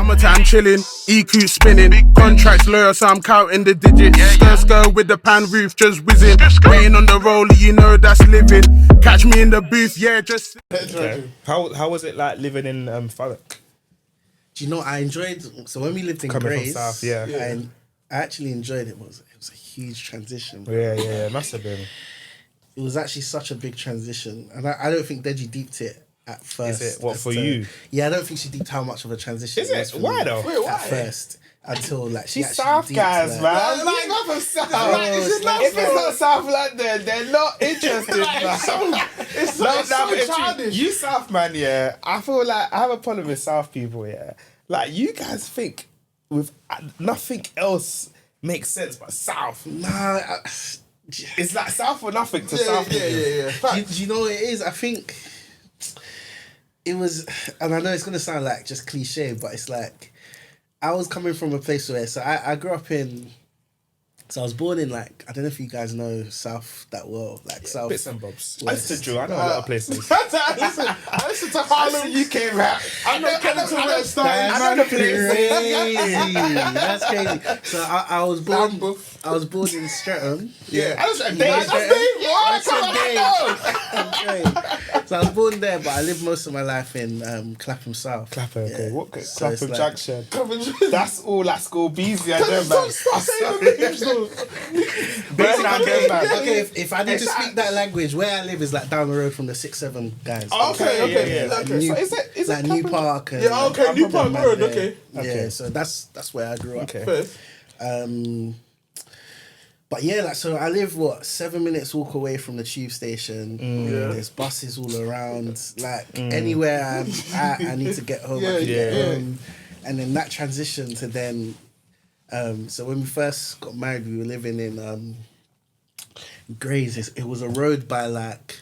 Summertime chilling, EQ spinning, contracts loyal, so I'm counting the digits. Skirt with the pan roof just whizzing, waiting on the roller, you know that's living. Catch me in the booth, just. Okay. How was it like living in Thurrock? Do you know I enjoyed? So when we lived in Coming Grays, from South, yeah. I actually enjoyed it. It was a huge transition. Yeah, must have been. It was actually such a big transition, and I don't think Deji deeped it at first. Is it what for you? Yeah, I don't think she deeped how much of a transition. Is it? Why though? Wait, why? At first, until like she's South guys, man. Like, not from South. If it's not South London, they're not interested. It's so childish. You South man, yeah. I feel like I have a problem with South people, yeah. Like you guys think with nothing else makes sense but South. Nah, it's like South or nothing to South people. Do you know what it is? I think it was, and I know it's gonna sound like just cliche, but it's like I was coming from a place where, so I grew up in, so I was born in like, I don't know if you guys know South that well, like South. Bits and bobs. I used to Drew, I know a lot of places. I listen to Harlem UK rap. I know Ken Tonye. That's crazy. So I was born in Streatham. So I was born there, but I lived most of my life in Clapham South. Clapham, okay. Yeah. What? So Clapham like, Junction. That's all that school beezy I do, man. Okay, if I need to speak that language, where I live is like down the road from the 6-7 guys. Okay. Like New, so is it New Park? And, New Park Road. Okay. Yeah, so that's where I grew up. Okay. But yeah, like so I live 7 minutes walk away from the tube station. There's buses all around. Like anywhere I'm at, I need to get home. I can get home. And then that transition to then, so when we first got married, we were living in Grays. It was a road by like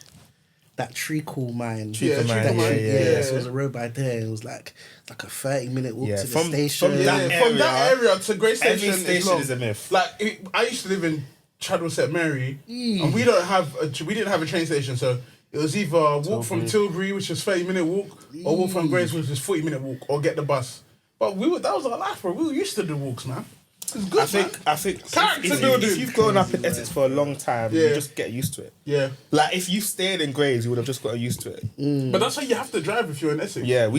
that treacle mine. So it was a road by there. It was like a 30-minute walk to the station. From that area to Great Station, is a myth. Like I used to live in Chadwell St Mary, and we didn't have a train station, so it was either walk from Tilbury, which is 30-minute walk, or walk from Grays, which is 40-minute walk, or get the bus. But that was our life, bro. We were used to the walks, man. It's good, I think if you've grown up in Essex for a long time, you just get used to it. Yeah. Like if you stayed in Grays, you would have just gotten used to it. But that's how you have to drive if you're in Essex. Yeah, now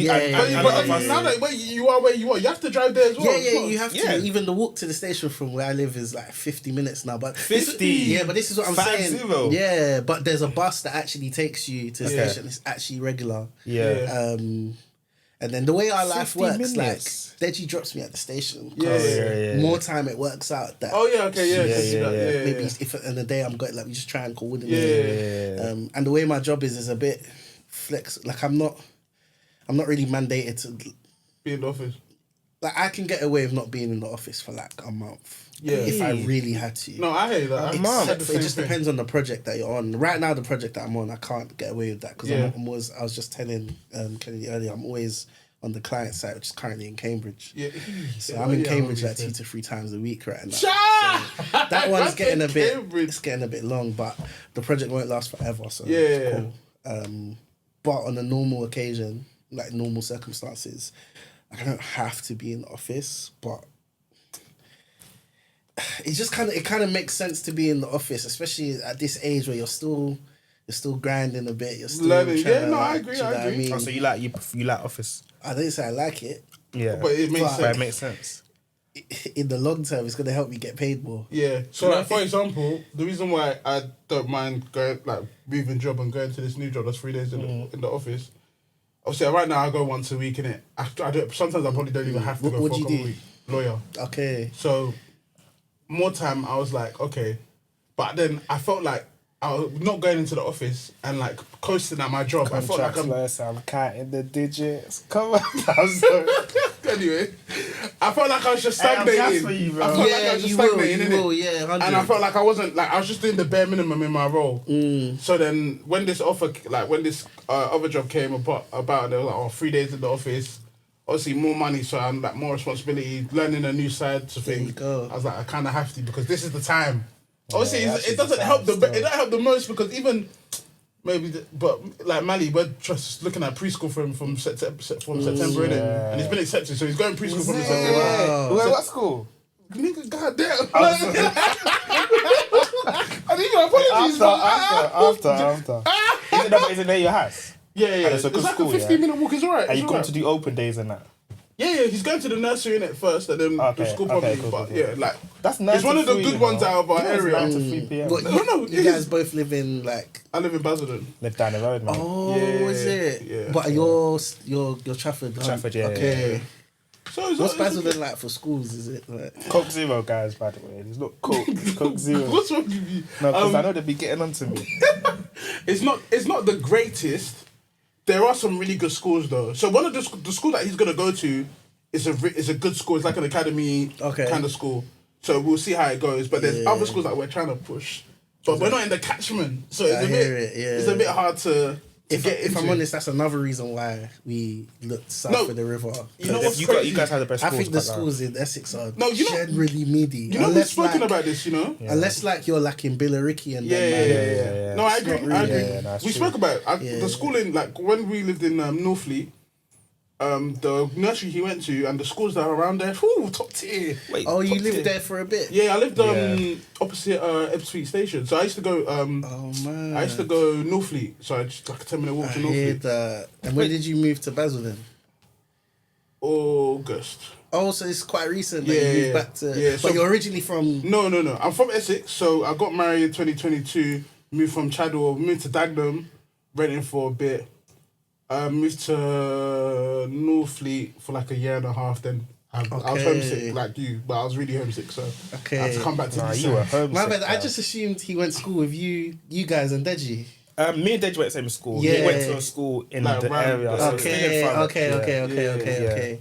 that you are where you are, you have to drive there as well. Yeah, you have to. Even the walk to the station from where I live is like 50 minutes now. But 50. But this is what I'm saying. 50. Yeah, but there's a bus that actually takes you to the station. It's actually regular. Yeah. And then the way our life works, minutes. like Deji drops me at the station. More time it works out that. Maybe if in the day I'm going, like we just try and coordinate. And the way my job is a bit flex. Like I'm not really mandated to be in the office. Like I can get away with not being in the office for like a month. If I really had to. No, I hear that. It just depends on the project that you're on. Right now, the project that I'm on, I can't get away with that because I was just telling Kennedy earlier, I'm always on the client side, which is currently in Cambridge. So I'm in Cambridge like 2 to 3 times a week right now. So that one's getting it's getting a bit long, but the project won't last forever. So it's cool. But on a normal occasion, like normal circumstances, I don't have to be in the office, but it kind of makes sense to be in the office, especially at this age where you're still grinding a bit. You're still learning. I agree. I mean? So you like office? I didn't say I like it. Yeah, but it makes sense. In the long term, it's gonna help me get paid more. Yeah. So, like, for example, the reason why I don't mind going, like, moving job and going to this new job that's 3 days in the office. Obviously, right now I go once a week, innit? I do. Sometimes I probably don't even have to go for a couple weeks. Lawyer. Okay. So, more time, I was like, okay. But then I felt like I was not going into the office and like coasting at my job. I felt like I'm counting the digits. Come on. I'm sorry. Anyway, I felt like I was just stagnating. For you, bro. I felt like I was just stagnating, innit? 100. And I felt like I wasn't, like, I was just doing the bare minimum in my role. So then when this offer, like when this other job came about, they were like, 3 days in the office. Obviously more money, so I'm like more responsibility, learning a new side to things. I was like, I kind of have to because this is the time. Obviously, it doesn't help it don't help the most because even maybe, but like Mali, we're just looking at preschool for him from September, innit? And he's been accepted, so he's going preschool from September. Wow. Wait, what school? Nigga, goddamn. I need your apologies. After. Is it near your house? Yeah. It's a good like school, a 15-minute walk. It's alright. Are you going to do open days and that? Yeah. He's going to the nursery in it first, and then the school probably. Cool. Yeah, like that's nice. It's one of the good ones out of our area. 9 to 3 p.m. No. You guys both live in like. I live in Basildon. Live down the road, man. Oh, is it? Yeah. But you're Trafford. Trafford, yeah. Okay. Yeah. So what's Basildon like for schools? Is it like Coke Zero, guys? By the way, it's not Coke Zero. What's wrong with you? No, because I know they'd be getting onto me. It's not the greatest. There are some really good schools though. So one of the school that he's gonna go to is a good school. It's like an academy kind of school. So we'll see how it goes. But there's other schools that we're trying to push, but we're not in the catchment. So it's a bit hard to. If I'm honest, that's another reason why we looked south of the river. You know what's crazy? You guys have the best schools. I think the schools in Essex are generally meaty. You know, we've spoken about this, you know? Yeah. Unless like you're like in Billericay and yeah. No, I agree. We spoke about it. The school in, like, when we lived in Northfleet, the nursery he went to and the schools that are around there, top tier. Wait, you lived there for a bit? Yeah, I lived opposite Ebbsfleet Station. So I used to go. I used to go Northfleet. So I just like a 10-minute walk to Northfleet. Hear that. And when did you move to Basildon? August. Oh, so it's quite recent that you moved back to. Yeah, but you're originally from. No. I'm from Essex. So I got married in 2022. Moved from Chadwell. Moved to Dagenham, renting for a bit. Moved to Northfleet for like a year and a half. Then I was homesick like you, but I was really homesick, so I had to come back to this. You were homesick. My bad. I just assumed he went to school with you guys and Deji. Me and Deji went to the same school. Yeah. He went to a school in the area. Okay.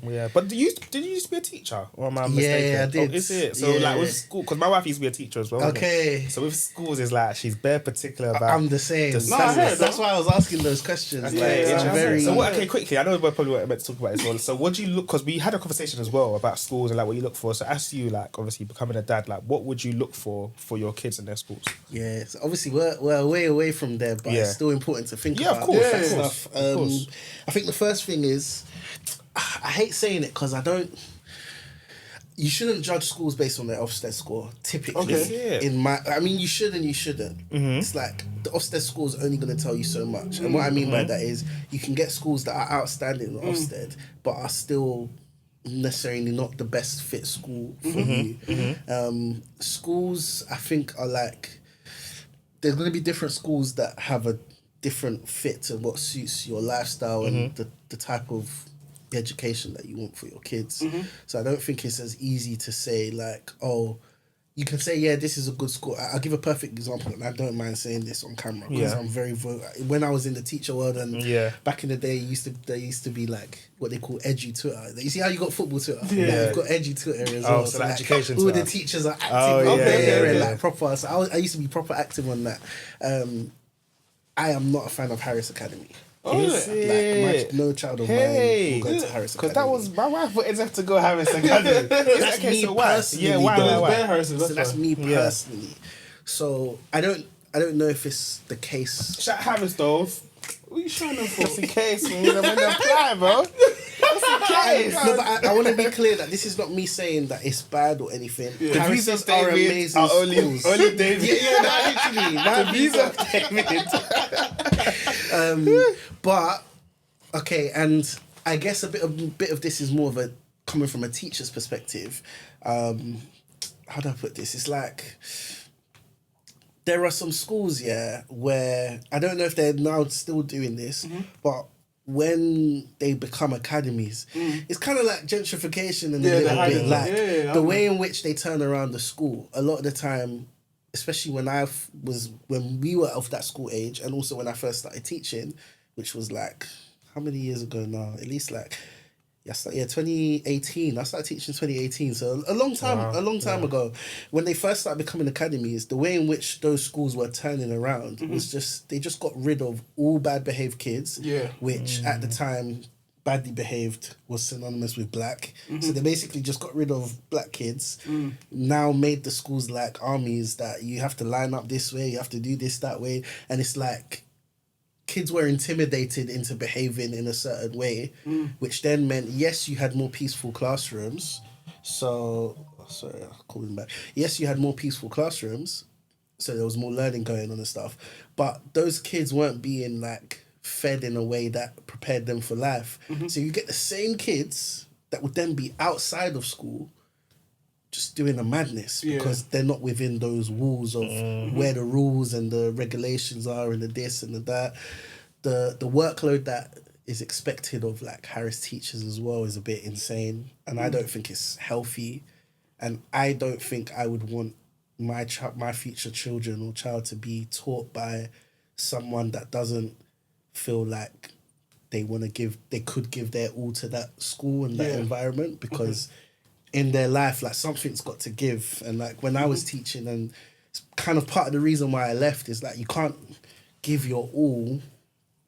Yeah. But did you used to be a teacher? Or am I mistaken? Yeah, I did. Oh, is it? So like with school, because my wife used to be a teacher as well. Okay. So with schools, is like she's bare particular about. I'm the same. That's why I was asking those questions. Okay, quickly. I know we're probably meant to talk about this one. So what do you look? Because we had a conversation as well about schools and like what you look for. So as you like obviously becoming a dad, like what would you look for your kids in their schools? Yeah. So obviously we're way away from there, but it's still important to think about that stuff. I think the first thing is, I hate saying it because you shouldn't judge schools based on their Ofsted score, typically. You should and you shouldn't. Mm-hmm. It's like the Ofsted score is only going to tell you so much. And what I mean by that is you can get schools that are outstanding in Ofsted, but are still necessarily not the best fit school for you. Mm-hmm. Schools, I think, are like, there's going to be different schools that have a different fit to what suits your lifestyle and the type of education that you want for your kids. So I don't think it's as easy to say like, oh, you can say, yeah, this is a good school. I'll give a perfect example, and I don't mind saying this on camera because I'm very when I was in the teacher world and back in the day, there used to be like what they call edgy Twitter. You see how you got football Twitter? Yeah. You've got edgy Twitter as well. So like education all Twitter. The teachers are active there and like proper. So I used to be proper active on that. I am not a fan of Harris Academy. No child of mine will go to Harris Academy. Because that was my wife wanted us to go Harris Academy. That's me personally. Why? So that's me personally. So I don't know if it's the case. Shout Harris though. What are you shining for? Just in case, man. When they apply, bro. No, but I want to be clear that this is not me saying that it's bad or anything. Yeah. The visas are amazing. Only David. The visa David. But okay, and I guess a bit of this is more of a coming from a teacher's perspective. How do I put this? It's like there are some schools, where I don't know if they're now still doing this, but when they become academies, it's kind of like gentrification and a little bit like the way in which they turn around the school. A lot of the time, especially when we were of that school age, and also when I first started teaching, which was like how many years ago now? At least like 2018. I started teaching 2018, so a long time ago. When they first started becoming academies, the way in which those schools were turning around was they just got rid of all bad behaved kids, which at the time badly behaved was synonymous with black. So they basically just got rid of black kids. Now made the schools like armies that you have to line up this way, you have to do this that way, and it's like kids were intimidated into behaving in a certain way, which then meant, yes, you had more peaceful classrooms. So, sorry, I'll call him back. Yes, you had more peaceful classrooms. So there was more learning going on and stuff. But those kids weren't being like fed in a way that prepared them for life. So you get the same kids that would then be outside of school just doing a madness because they're not within those walls of where the rules and the regulations are and the this and the that. The workload that is expected of like Harris teachers as well is a bit insane, and I don't think it's healthy, and I don't think I would want my future children or child to be taught by someone that doesn't feel like they could give their all to that school and that environment, because in their life, like, something's got to give. And like when I was teaching, and it's kind of part of the reason why I left, is like you can't give your all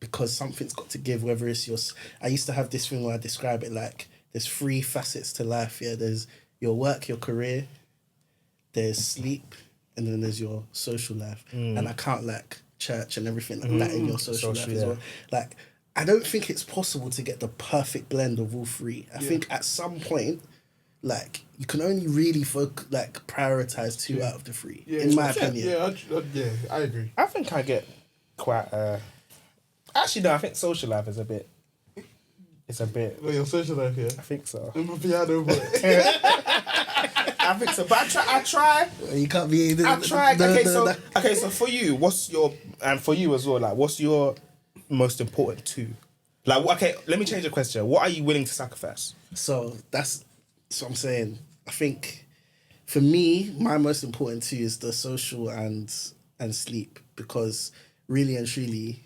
because something's got to give, whether it's I used to have this thing where I describe it like there's 3 facets to life. Yeah, there's your work, your career, there's sleep, and then there's your social life. And I count like church and everything like that in your social life as well. Like, I don't think it's possible to get the perfect blend of all 3. I think at some point, like, you can only really prioritize 2 out of the 3, in my opinion. I agree. I think I get quite... Actually, no, I think social life is a bit... It's a bit... Well, your social life, yeah? I think so. I'm a piano boy. I think so, but I try. You can't be. I try. Okay, so for you, and for you as well, like, what's your most important 2? Like, okay, let me change the question. What are you willing to sacrifice? So that's what I'm saying. I think for me, my most important 2 is the social and sleep, because really and truly,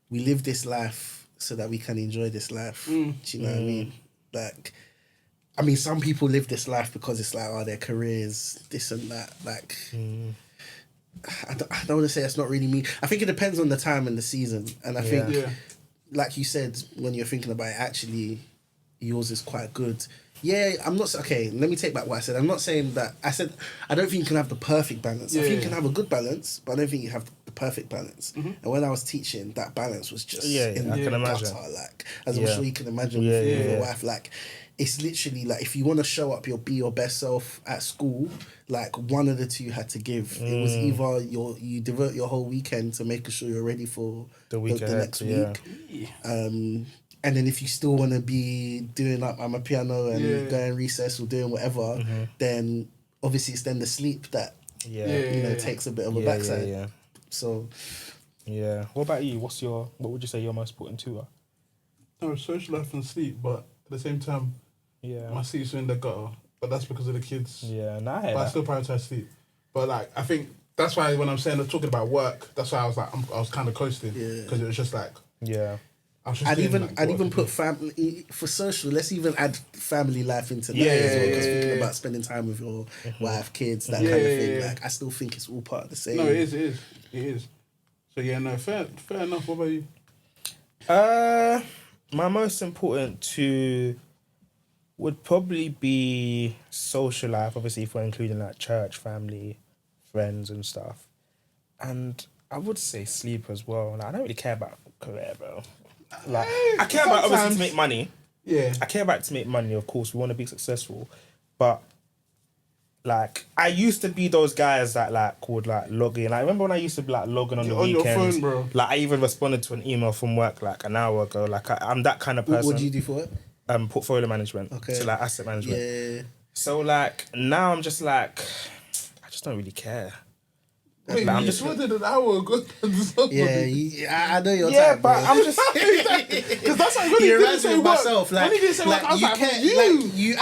we live this life so that we can enjoy this life. Do you know what I mean? Like, I mean, some people live this life because it's like, oh, their careers, this and that. Like, I don't want to say that's not really me. I think it depends on the time and the season. And I think, like you said, when you're thinking about it, actually, yours is quite good. Yeah, I'm not... Okay, let me take back what I said. I'm not saying that... I said, I don't think you can have the perfect balance. I think you can have a good balance, but I don't think you have the perfect balance. And when I was teaching, that balance was just in the gutter. Like, as I'm sure you can imagine with your wife, like... It's literally like, if you want to show up, be your best self at school, like, one of the 2 had to give. It was either you divert your whole weekend to making sure you're ready for the next week. And then if you still want to be doing up on a piano and going recess or doing whatever, then obviously it's then the sleep that takes a bit of a backside. So what about you? What would you say your most important 2 are? No, social life and sleep, but at the same time, my sleep's in the gutter, but that's because of the kids. I still prioritize sleep. But like, I think that's why when I'm talking about work, that's why I was like, I was kind of coasting, because it was just like, I'd even put family for social. Let's even add family life into that as well. Because thinking about spending time with your wife, kids, that kind of thing. Like, I still think it's all part of the same. No, it is. So fair enough. What about you? My most important 2 would probably be social life, obviously, if we're including like church, family, friends and stuff. And I would say sleep as well. Like, I don't really care about career, bro. Like, I care about, obviously, to make money. Yeah. I care about it to make money, of course. We want to be successful. But, like, I used to be those guys that, like, would, like, log in. Like, remember when I used to be, like, logging on the weekends? On your phone, bro. Like, I even responded to an email from work, like, an hour ago. Like, I'm that kind of person. What do you do for it? Portfolio management. Okay. So, like, asset management. Yeah. So, like, now I'm just, like, I just don't really care. Wait, like, I'm just wanted an hour ago. I know your yeah, type, but bro. I'm just because that's like when he didn't say work. Myself, like, when he didn't say work, I was like, I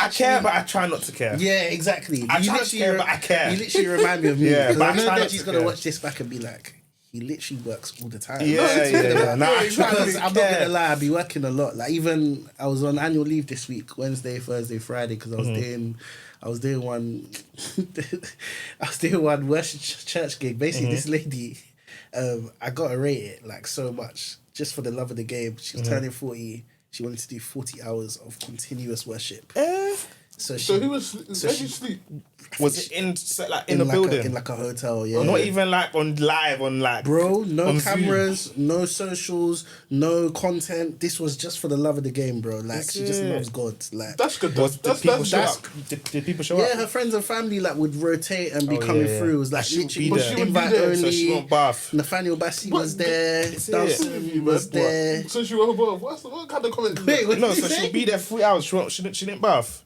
care, but I try not to care. Yeah, exactly. I try to care, but I care. You literally remind me of me. Yeah, but I know that he's gonna watch this back and be like, he literally works all the time. Yeah. No, because I'm not gonna lie, I be working a lot. Like, even I was on annual leave this week, Wednesday, Thursday, Friday, because I was doing one worship church gig. Basically, this lady, I got to rate it like so much just for the love of the game. She was turning 40. She wanted to do 40 hours of continuous worship. So who was? Where did you sleep? Was it in the building? In like a hotel, yeah. Not even like on live, on like... Bro, no on cameras, Zoom. no socials, no content. This was just for the love of the game, bro. Like, she just loves God. Like, that's good. Did people show up? Yeah, her friends and family like would rotate and be coming through. It was like literally invite only. So she won't bath. Nathaniel Bassey was there. Dawson was there. So she won't bath. What kind of comment? Wait, no, so she'll be there 3 hours. She didn't bath.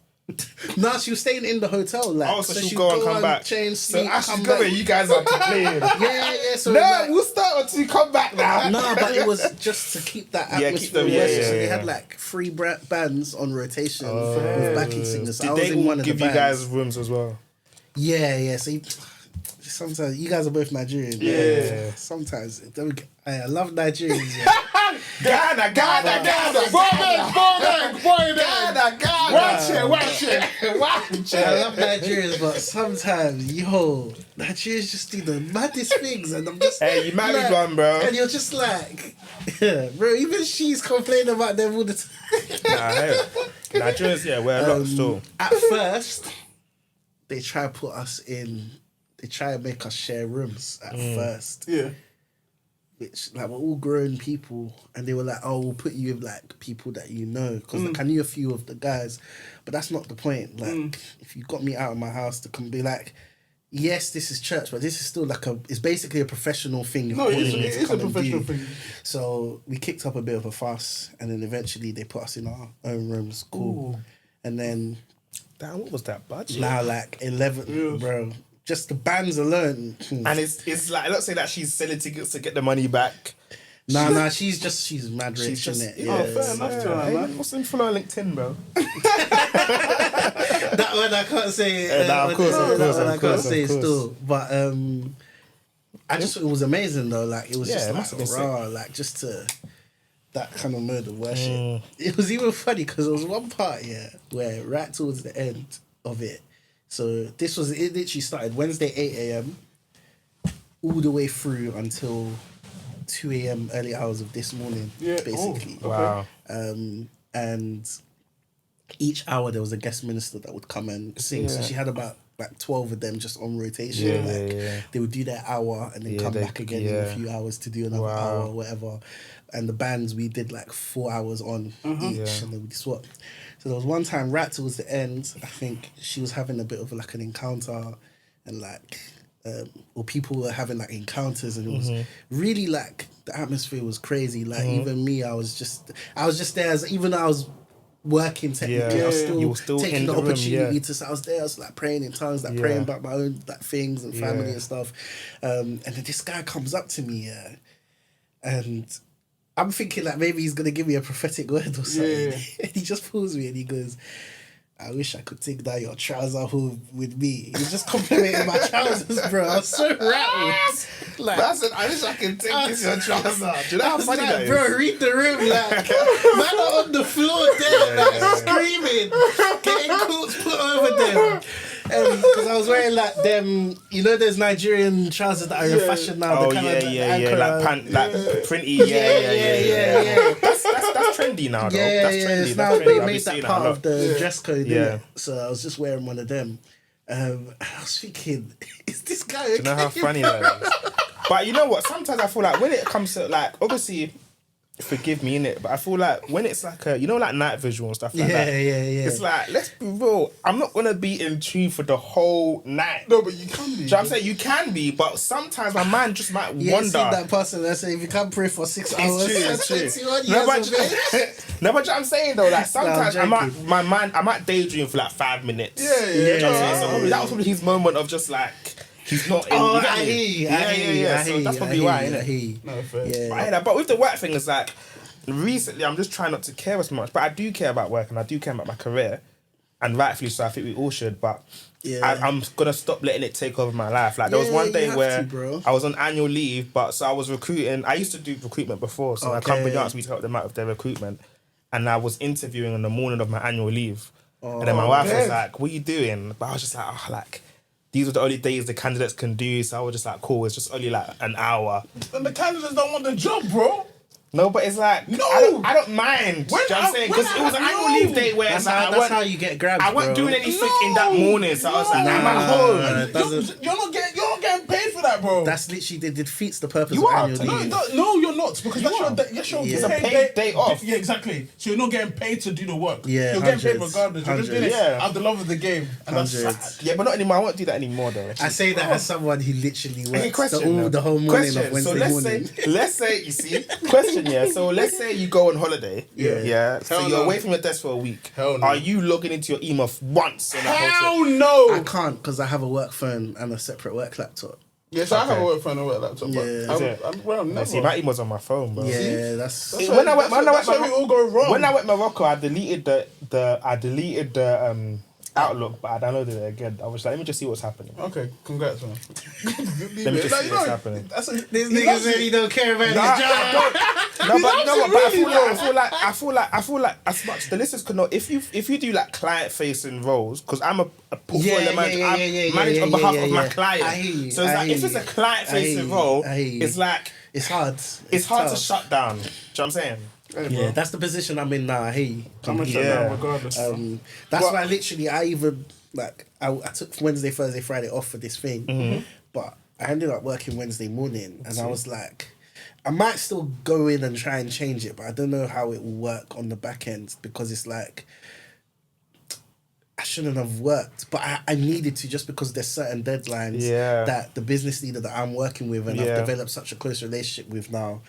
No, she was staying in the hotel. Like, so she'll go and come back. Change, so sleep, as come she's back. going, you guys are playing. Yeah. So no, like, we'll start until you come back now. No, but it was just to keep that atmosphere. So they had like 3 bands on rotation with backing singers. Did I was they in one of the give bands. you guys rooms as well? Yeah. So sometimes you guys are both Nigerian. Yeah. Sometimes I love Nigerians. Ghana. Watch it. I love Nigerians, but sometimes, Nigerians just do the maddest things, and I'm just. Hey, you married one, bro. And you're just like, bro. Even she's complaining about them all the time. Nah, hey, Nigerians, wear a lot still. At first, they try to put us in. They try and make us share rooms at first. Yeah. Which, like, we're all grown people, and they were like, "Oh, we'll put you with like people that you know," because like, I knew a few of the guys, but that's not the point. Like, if you got me out of my house to come be like, yes, this is church, but this is still like it's basically a professional thing. No, it is a professional thing. So we kicked up a bit of a fuss, and then eventually they put us in our own rooms. Cool, and then damn, what was that budget? now like 11, bro. Just the bands alone. And it's like, let's say that she's selling tickets to get the money back. Nah, she's mad rich, She's just, innit? fair enough to her, man. What's in follow on LinkedIn, bro? That one I can't say. Of course, still. But I just thought it was amazing though. Like, it was just like raw, like just to that kind of mode of worship. It was even funny because there was one part where right towards the end of it. So it literally started Wednesday 8 a.m. all the way through until 2 a.m. early hours of this morning, basically. Wow. And each hour there was a guest minister that would come and sing. So she had about like 12 of them just on rotation. They would do their hour and then come back again in a few hours to do another hour or whatever. And the bands, we did like 4 hours on each, and then we swapped. So there was one time right towards the end, I think she was having a bit of like an encounter, and like, or people were having like encounters, and it was really like the atmosphere was crazy. Like even me, I was just there as, even though I was working technically, I was still taking the opportunity to. I was there, I was like praying in tongues, like praying about my own like things and family and stuff. And then this guy comes up to me, and I'm thinking like maybe he's gonna give me a prophetic word or something. And he just pulls me and he goes, "I wish I could take down your trouser home with me." He was just complimenting my trousers, bro. I was so rattled. Like, I wish I could take this your trouser. Do you know how funny that is? Bro, read the room, like, man are on the floor there, like, screaming, getting coats put over them. Because I was wearing like them, you know, there's Nigerian trousers that are in fashion now. Oh, the kind of, like pant, like printy, yeah. That's trendy now, though. That's trendy. So now they made that part of the dress code. Yeah. So I was just wearing one of them. I was thinking, is this guy okay? Do you know how funny that is? But you know what? Sometimes I feel like when it comes to like, obviously, forgive me innit, but I feel like when it's like a, you know, like night visual and stuff like that. It's like, let's be real. I'm not gonna be in tune for the whole night. No, but you can be. Do you know what I'm saying? You can be, but sometimes my mind just might wander. See that person that say if you can't pray for 6 hours, it's true. No, but no, but I'm saying though, like sometimes I might daydream for like 5 minutes. Yeah. Do you know what I'm saying? So probably that was probably his moment of just like, he's not in. I hear you. So that's probably why, innit? No, fair. Yeah. But with the work thing, it's like, recently I'm just trying not to care as much, but I do care about work and I do care about my career, and rightfully so. I think we all should, but I'm gonna stop letting it take over my life. Like there was one day where I was on annual leave, but so I was recruiting. I used to do recruitment before, so my company asked me to help them out with their recruitment, and I was interviewing on the morning of my annual leave, and then my wife was like, "What are you doing?" But I was just like, these were the only days the candidates can do, so I was just like, cool, it's just only like an hour. And the candidates don't want the job, bro. No, but it's like No! I don't mind. Do you know what I'm saying? Because it was an annual leave day where That's how you get grabbed. I wasn't doing anything in that morning, so I was like, I'm at home. You're not getting paid for that, bro. That's literally defeats the purpose You of are. annual leave. No, you're not, because that's your It's a paid day off. Yeah, exactly. So you're not getting paid to do the work. Yeah, you're getting paid regardless. You're just doing it Yeah. out of the love of the game, and that's sad. Yeah, but not anymore. I won't do that anymore, though. I say that as someone who literally works Question, the whole morning of Wednesday so morning. let's say, you see, question, yeah. So let's say you go on holiday, yeah. So Hell you're no. away from your desk for a week. Hell no. Are you logging into your email once in that hotel? Hell no. I can't because I have a work phone and a separate work laptop. Yes, I have a work phone and a work laptop, Yeah. but I'm never. See, my email's on my phone, bro. Yeah, that's That's where we all go wrong. When I went to Morocco, I deleted the Outlook, but I downloaded it again. I was like, let me just see what's happening. Okay, congrats, man. Let me just see what's happening. this nigga really don't care about his job. No, but you know what? But I feel like as much the listeners could know if you do like client facing roles, because I'm a portfolio manager, I manage on behalf of my client. So it's like if it's a client facing role, it's like it's hard. It's hard to shut down. Do you know what I'm saying? Yeah, that's the position I'm in now. I hear you. I'm gonna shut down regardless. That's why literally I took Wednesday, Thursday, Friday off for this thing, but I ended up working Wednesday morning, and I was like, I might still go in and try and change it, but I don't know how it will work on the back end, because it's like I shouldn't have worked, but I needed to, just because there's certain deadlines that the business leader that I'm working with and I've developed such a close relationship with now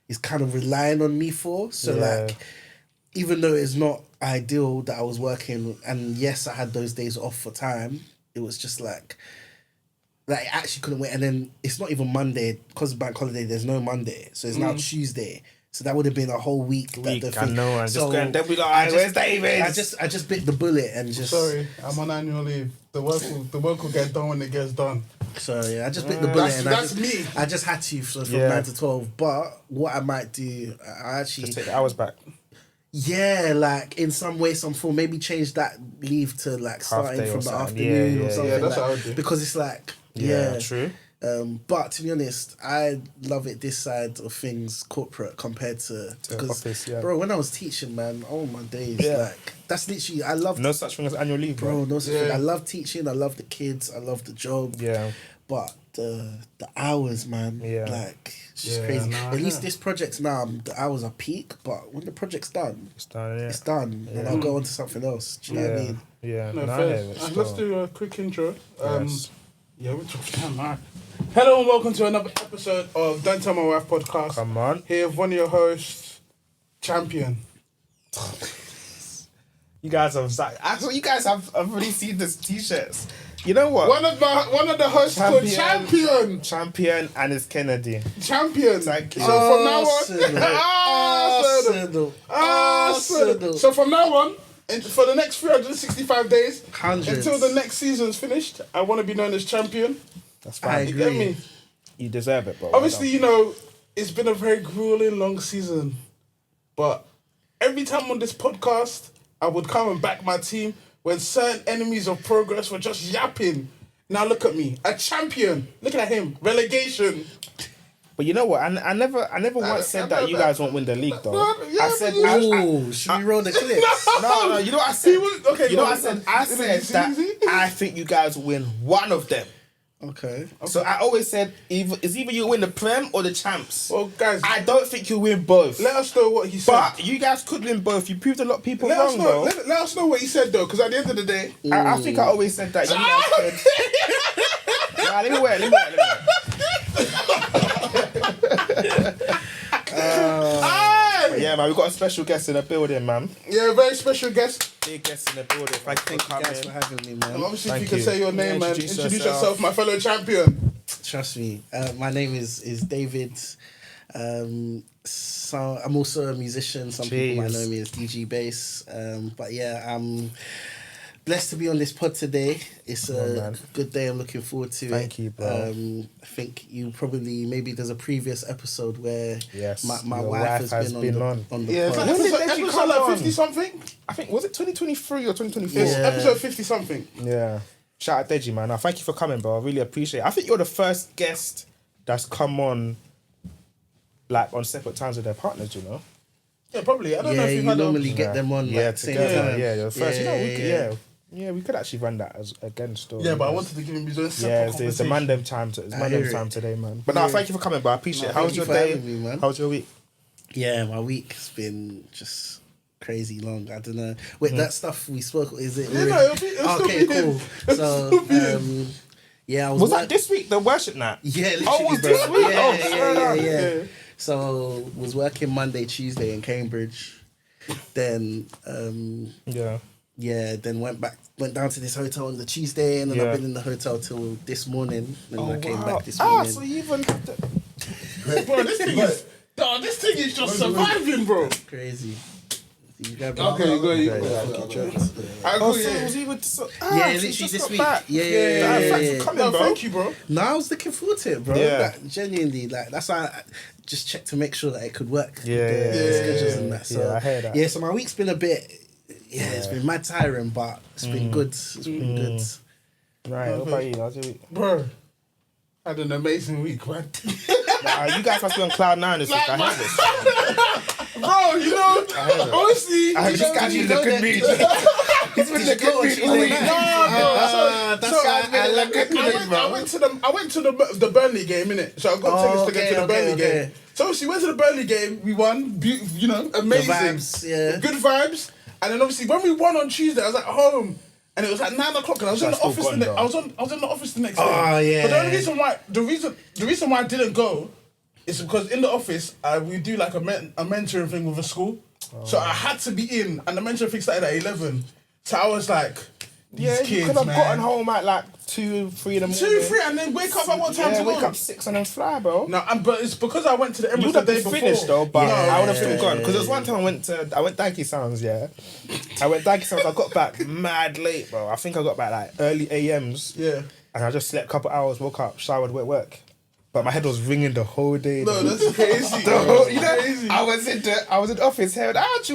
is kind of relying on me for. So like, even though it's not ideal that I was working, and yes, I had those days off for time, it was just like it actually couldn't wait. And then it's not even Monday, because of bank holiday, there's no Monday. So it's now Tuesday. So that would have been a whole week. I know. And so just they'll be like, where's David? I just bit the bullet and just... Sorry, I'm on annual leave. The work will get done when it gets done. So yeah, I just bit the bullet. That's me. I just had to from 9 to 12. But what I might do, I actually... Just take the hours back. Yeah, like in some way, some form, maybe change that leave to like starting from the afternoon or something. Yeah, that's like, what I would do. Because it's like, true. But to be honest, I love it this side of things, corporate, compared to office. Bro, when I was teaching, man, oh my days, like that's literally I love. No such thing as annual leave, bro. No such thing. I love teaching. I love the kids. I love the job. Yeah. But the hours, man, like it's just crazy. At least this project's now the hours are peak, but when the project's done, it's done, and I'll go on to something else. Do you know what I mean? Yeah. Let's do a quick intro. Yeah, we're talking now. Hello and welcome to another episode of Don't Tell My Wife podcast. Come on. Here with one of your hosts, Champion. You guys have already seen this t-shirts. You know what? One of the hosts called Champion. Champion, and it's Kennedy. Champion. Thank you. So from now on, So from now on, for the next 365 days, until the next season's finished, I want to be known as Champion. That's fine. You get me? You deserve it, bro. Obviously, you know, it's been a very grueling, long season. But every time on this podcast, I would come and back my team when certain enemies of progress were just yapping. Now look at me, a champion. Look at him, relegation. But you know what? I never once said that you guys won't win the league, though. Yeah, I said, should we roll the clips? No. You know what I said? I said that I think you guys will win one of them. Okay. So I always said it's either you win the Prem or the Champs. Well, guys, I don't think you win both. Let us know what he said. But you guys could win both. You proved a lot of people wrong, bro. Let us know what he said, though, because at the end of the day, I think I always said that. You guys could. Nah, let me wait. Yeah, man, we got a special guest in the building, man. Yeah, very special guest. Big guest in the building. Thank you guys for having me, man. Obviously, if you can say your name, man. Introduce yourself, my fellow champion. Trust me. My name is David. So I'm also a musician. Some people might know me as DGBASS. But yeah, I'm blessed to be on this pod today. It's a good day. I'm looking forward to it. Thank you, bro. I think you probably, maybe there's a previous episode where my your wife has been on the yeah, pod. when did episode like 50 something? I think, was it 2023 or 2024? It's episode 50 something. Yeah. Shout out Deji, man. Now, thank you for coming, bro. I really appreciate it. I think you're the first guest that's come on like on separate times with their partners, you know. Yeah, probably. I don't know if you you've normally get them on like same time. Yeah, you're first. You know, we could actually run that as again still. Yeah, but I wanted to give him his own separate conversation. It's the Mandem time. It's Mandem time today, man. But no, thank you for coming, bro. I appreciate it. How was your day? Man. How was your week? Yeah, my week's been just crazy long. I don't know. Wait, that stuff we spoke, is it? Yeah, no, it'll okay, still be cool. So, yeah, I was that this week, the worship night? Yeah, literally, was bro. this week? Yeah. So, was working Monday, Tuesday in Cambridge. Then, then went down to this hotel on the Tuesday, and then I've been in the hotel till this morning. And I came back this morning. So you even... Bro, this thing is just surviving, bro. Crazy. You go. You go. Literally this week. Thank you, bro. No, I was looking forward to it, bro. Like, genuinely, like that's why I just checked to make sure that it could work. Schedules and that. So I heard that. Yeah, so my week's been a bit. It's been mad tiring, but it's been good. It's been good. Right, what about you? How's your week? Bro, I had an amazing week, man. You guys must be on cloud 9 this week. I heard this. Bro, you know, honestly, this guy's been looking at me. He's been looking at me. I went to the Burnley game, innit? So I got tickets to get to the Burnley game. So obviously went to the Burnley game, we won, you know, amazing. Vibes, good vibes. And then obviously when we won on Tuesday, I was at home. And it was like 9 o'clock, and I was in the office. I was in the office the next day. Oh yeah. But the reason why I didn't go is because in the office we do like a mentoring thing with a school, so I had to be in, and the mentoring thing started at 11. So I was like, these kids, you could have gotten home at like 2, 3 in the morning. 2, 3, and then wake up at what time to go? Wake up 6 and then fly, bro. No, but it's because I went to the Emirates you would the have day been before. finished though, but I would have still gone. Because there was one time I went Danky Sounds, I went Danky Sounds, I got back mad late, bro. I think I got back like early AMs. Yeah. And I just slept a couple hours, woke up, showered, went work. But my head was ringing the whole day. No, that's crazy. Crazy. I was in the office here. There's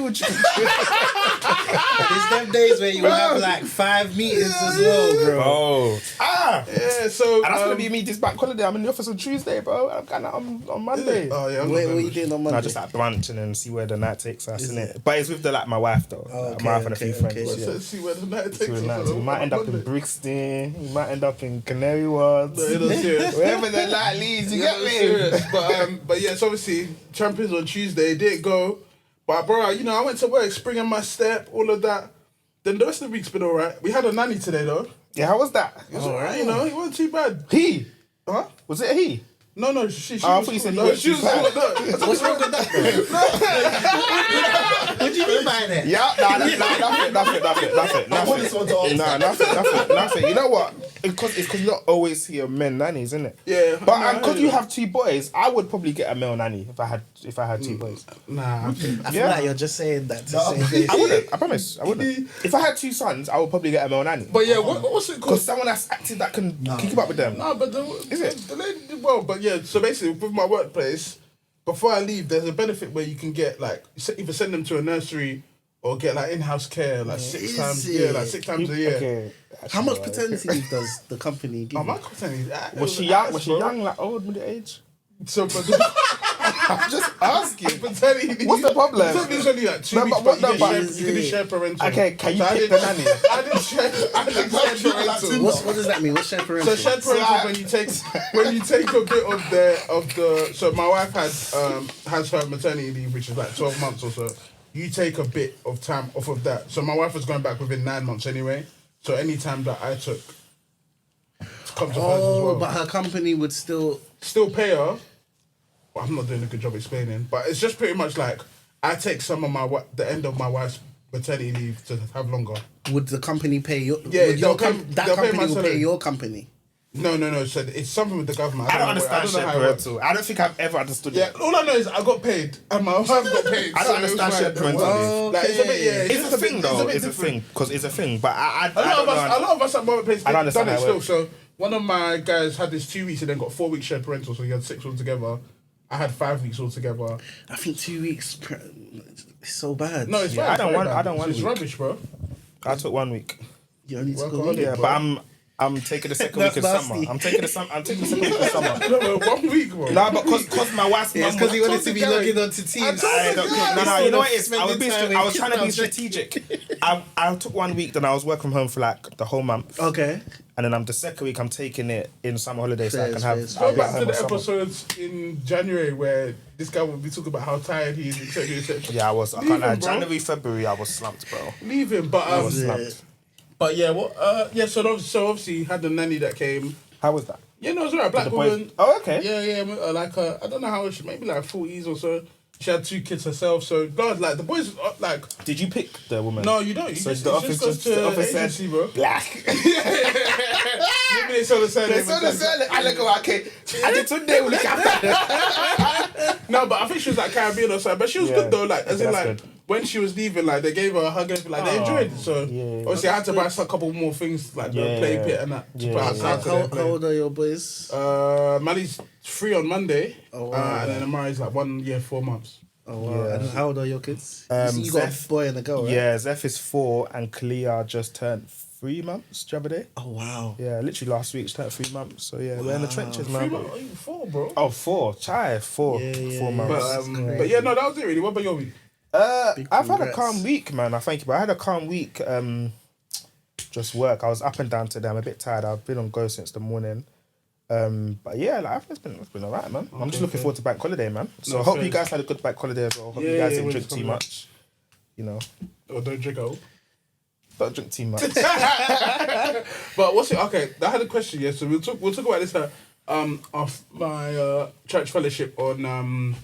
them days where you have like 5 meetings as well, bro. Yeah, so... And that's going to be me this bank holiday. I'm in the office on Tuesday, bro. I'm kind of on Monday. Oh, yeah. What are you doing on Monday? I just like brunch and then see where the night takes us, innit? But it's with my wife, though. My wife and a few friends. So see where the night takes us. We might end up in Brixton. We might end up in Canary Wharf. No, you're not serious. Wherever the night leads, you get me? Serious. But yeah, so obviously, Champions on Tuesday, didn't go. But bro, you know, I went to work, spring in my step, all of that. Then the rest of the week's been alright. We had a nanny today, though. Yeah, how was that? It was alright, you know, it wasn't too bad. He? Huh? Was it a he? No, she I thought you said he was What's wrong with that, What do you mean by that? Yeah, nothing. You know what? Because you don't always see men nannies, isn't it? Yeah. But because you have 2 boys, I would probably get a male nanny if I had 2 boys. Nah. I feel like you're just saying that to say I wouldn't. I promise. I wouldn't. If I had 2 sons, I would probably get a male nanny. But yeah, what's it called? Because someone that's active that can keep up with them. No, but is it? The lady did well, but yeah. So basically, with my workplace, before I leave, there's a benefit where you can get like either send them to a nursery or get like in-house care like 6 times. Yeah, like 6 times a year. Okay. How much paternity leave does the company give? My paternity. Was she young? Was she young? Like old, middle age? So, but I'm just asking. Paternity. What's the problem? Paternity is only like 2 weeks, but you can do share parental. Okay, can you pick the nanny? I didn't share parental. What does that mean? What's shared parental? So shared parental is when you take a bit of the. So my wife has her maternity leave, which is like 12 months or so. You take a bit of time off of that. So my wife was going back within 9 months anyway. So any time that I took comes to hers as well. But her company would still pay her. Well, I'm not doing a good job explaining, but it's just pretty much like I take some of the end of my wife's maternity leave to have longer. Would the company pay your? Yeah, that company will pay your company. No. So it's something with the government. I don't understand shared parental. I don't think I've ever understood it. Yeah, all I know is I got paid and my wife got paid. I don't understand shared parental leave. Like, it's a bit, it's a thing though. It's a thing because it's a thing. But a lot of us at my workplace I don't understand done it how it still. So one of my guys had this 2 weeks and then got 4 weeks shared parental, so he had 6 altogether. I had 5 weeks altogether. I think 2 weeks. It's so bad. No, it's fine. I don't want. It's rubbish, bro. I took 1 week. You only took a Work week. Yeah, but I'm taking the second week of summer. I'm taking the second week of summer. No, 1 week, bro. Nah, but because my wife's mum. It's because he wanted to be logging on to Teams. No, you know what it is? I was trying to be strategic. I took 1 week, then I was working from home for like the whole month. Okay. And then the second week, I'm taking it in summer holiday so I can have. Go back to the episodes in January where this guy would be talking about how tired he is, etc. Yeah, I can't lie. January, February, I was slumped, bro. Leave him, but I was slumped. But yeah, so obviously you had the nanny that came. How was that? Yeah, no, it was alright. Black woman. Oh, okay. Yeah, like I don't know how old she, maybe like 40s or so. She had 2 kids herself, so God, like the boys, like. Did you pick the woman? No, you don't. So the office agency, said, bro. Black. Maybe they saw the surname. I look okay. I did today. We look after. No, but I think she was like Caribbean or something. But she was good though. Like, as in like. Good. When she was leaving, like they gave her a hug and like they enjoyed it. So obviously I had to buy a couple more things like the play pit and that to put outside. How old are your boys? Mali's 3 on Monday, oh, wow. And then Amari's like 1 year 4 months. Oh wow! Yeah. And how old are your kids? You got Zeph, a boy and a girl, right? Yeah, Zeph is 4 and Kalia just turned 3 months the other day. Oh wow! Yeah, literally last week she turned 3 months. So yeah, we're in the trenches, man. 3 months, 4, bro. Oh, 4, chai, 4, 4 months. But yeah, no, that was it really. What about your week? I've had a calm week, man. I thank you, but I had a calm week. Just work. I was up and down today. I'm a bit tired. I've been on go since the morning. But yeah, like it's been alright, man. I'm just looking forward to bank holiday, man. So I hope you guys had a good bank holiday as well. Hope you guys didn't drink too much. You know. Or don't drink at all. Don't drink too much. But what's it? Okay, I had a question. Yeah, so we'll talk about this. Off my church fellowship on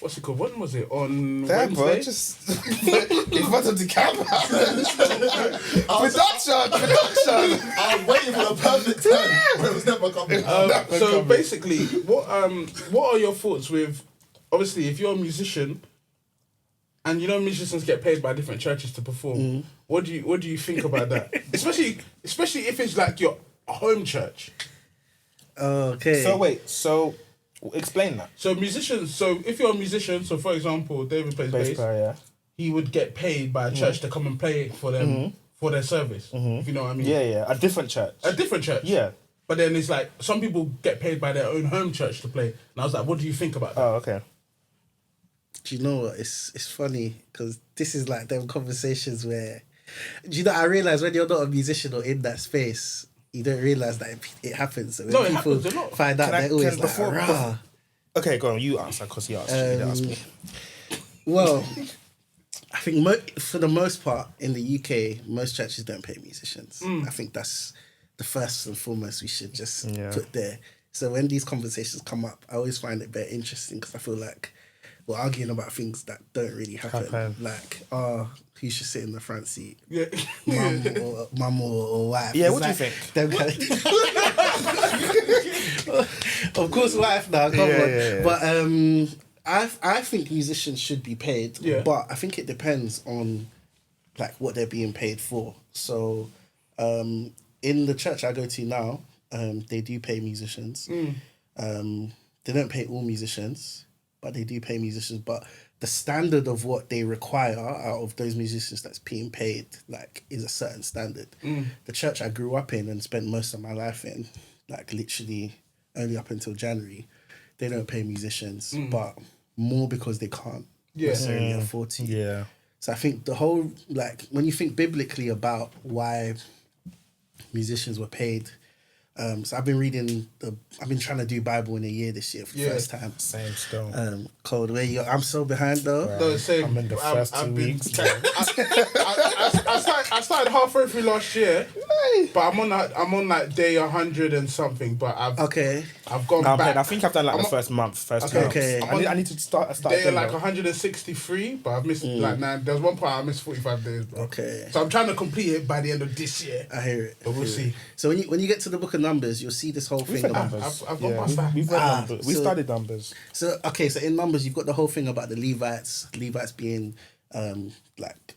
what's it called? When was it? On Wednesday? Bro, just in front of the camera. Production. I was waiting for the perfect time, but it was never coming. So basically, what are your thoughts with? Obviously, if you're a musician, and you know musicians get paid by different churches to perform, what do you think about that? especially if it's like your home church. Okay. So wait, explain that. So musicians, if you're a musician, so for example, David plays bass, yeah. He would get paid by a church to come and play for them for their service. If you know what I mean? Yeah, a different church. Yeah. But then it's like some people get paid by their own home church to play. And I was like, what do you think about that? Oh, okay. Do you know what? It's funny because this is like them conversations where, do you know, I realise when you're not a musician or in that space, you don't realise that it happens. So when people find out, they're always like, rah. Okay, go on. You answer because he asked you. He didn't ask me. Well, I think for the most part in the UK, most churches don't pay musicians. I think that's the first and foremost we should just put there. So when these conversations come up, I always find it very interesting because I feel like we're arguing about things that don't really happen. Like, who should sit in the front seat? Yeah. Mum or wife. Yeah, what do you think? Them kind of course, wife now, come on. Yeah. But I think musicians should be paid, but I think it depends on like what they're being paid for. So in the church I go to now, they do pay musicians. They don't pay all musicians, but they do pay musicians. But the standard of what they require out of those musicians that's being paid like is a certain standard. The church I grew up in and spent most of my life in, like literally only up until January, they don't pay musicians, but more because they can't necessarily afford to. Yeah. So I think the whole, like, when you think biblically about why musicians were paid, so I've been trying to do Bible in a year this year for the first time. Same still. Cold, where you? I'm so behind though. Right. No, same. I'm in the first 2 weeks. I started halfway through last year, but I'm on like day 100 and something. But I've gone back. I think I've done like the first month. Okay. I need to start day like 163, but I've missed like 9. There was one part I missed 45 days, bro. Okay. So I'm trying to complete it by the end of this year. I hear it. But we'll see. So when you get to the book of Numbers, you'll see this whole thing about I've gone past that. We've read numbers. We studied numbers. So in Numbers you've got the whole thing about the Levites being like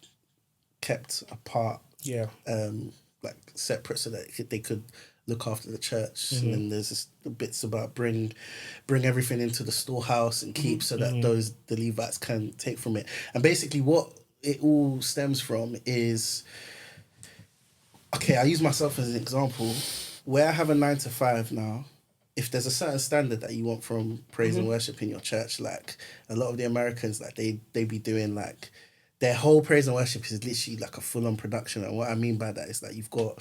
kept apart, like separate so that they could look after the church. And then there's the bits about bring everything into the storehouse and keep so that the Levites can take from it. And basically what it all stems from is, I use myself as an example. where I have a 9 to 5 now, if there's a certain standard that you want from praise and worship in your church, like a lot of the Americans, like they be doing like their whole praise and worship is literally like a full-on production. And what I mean by that is that you've got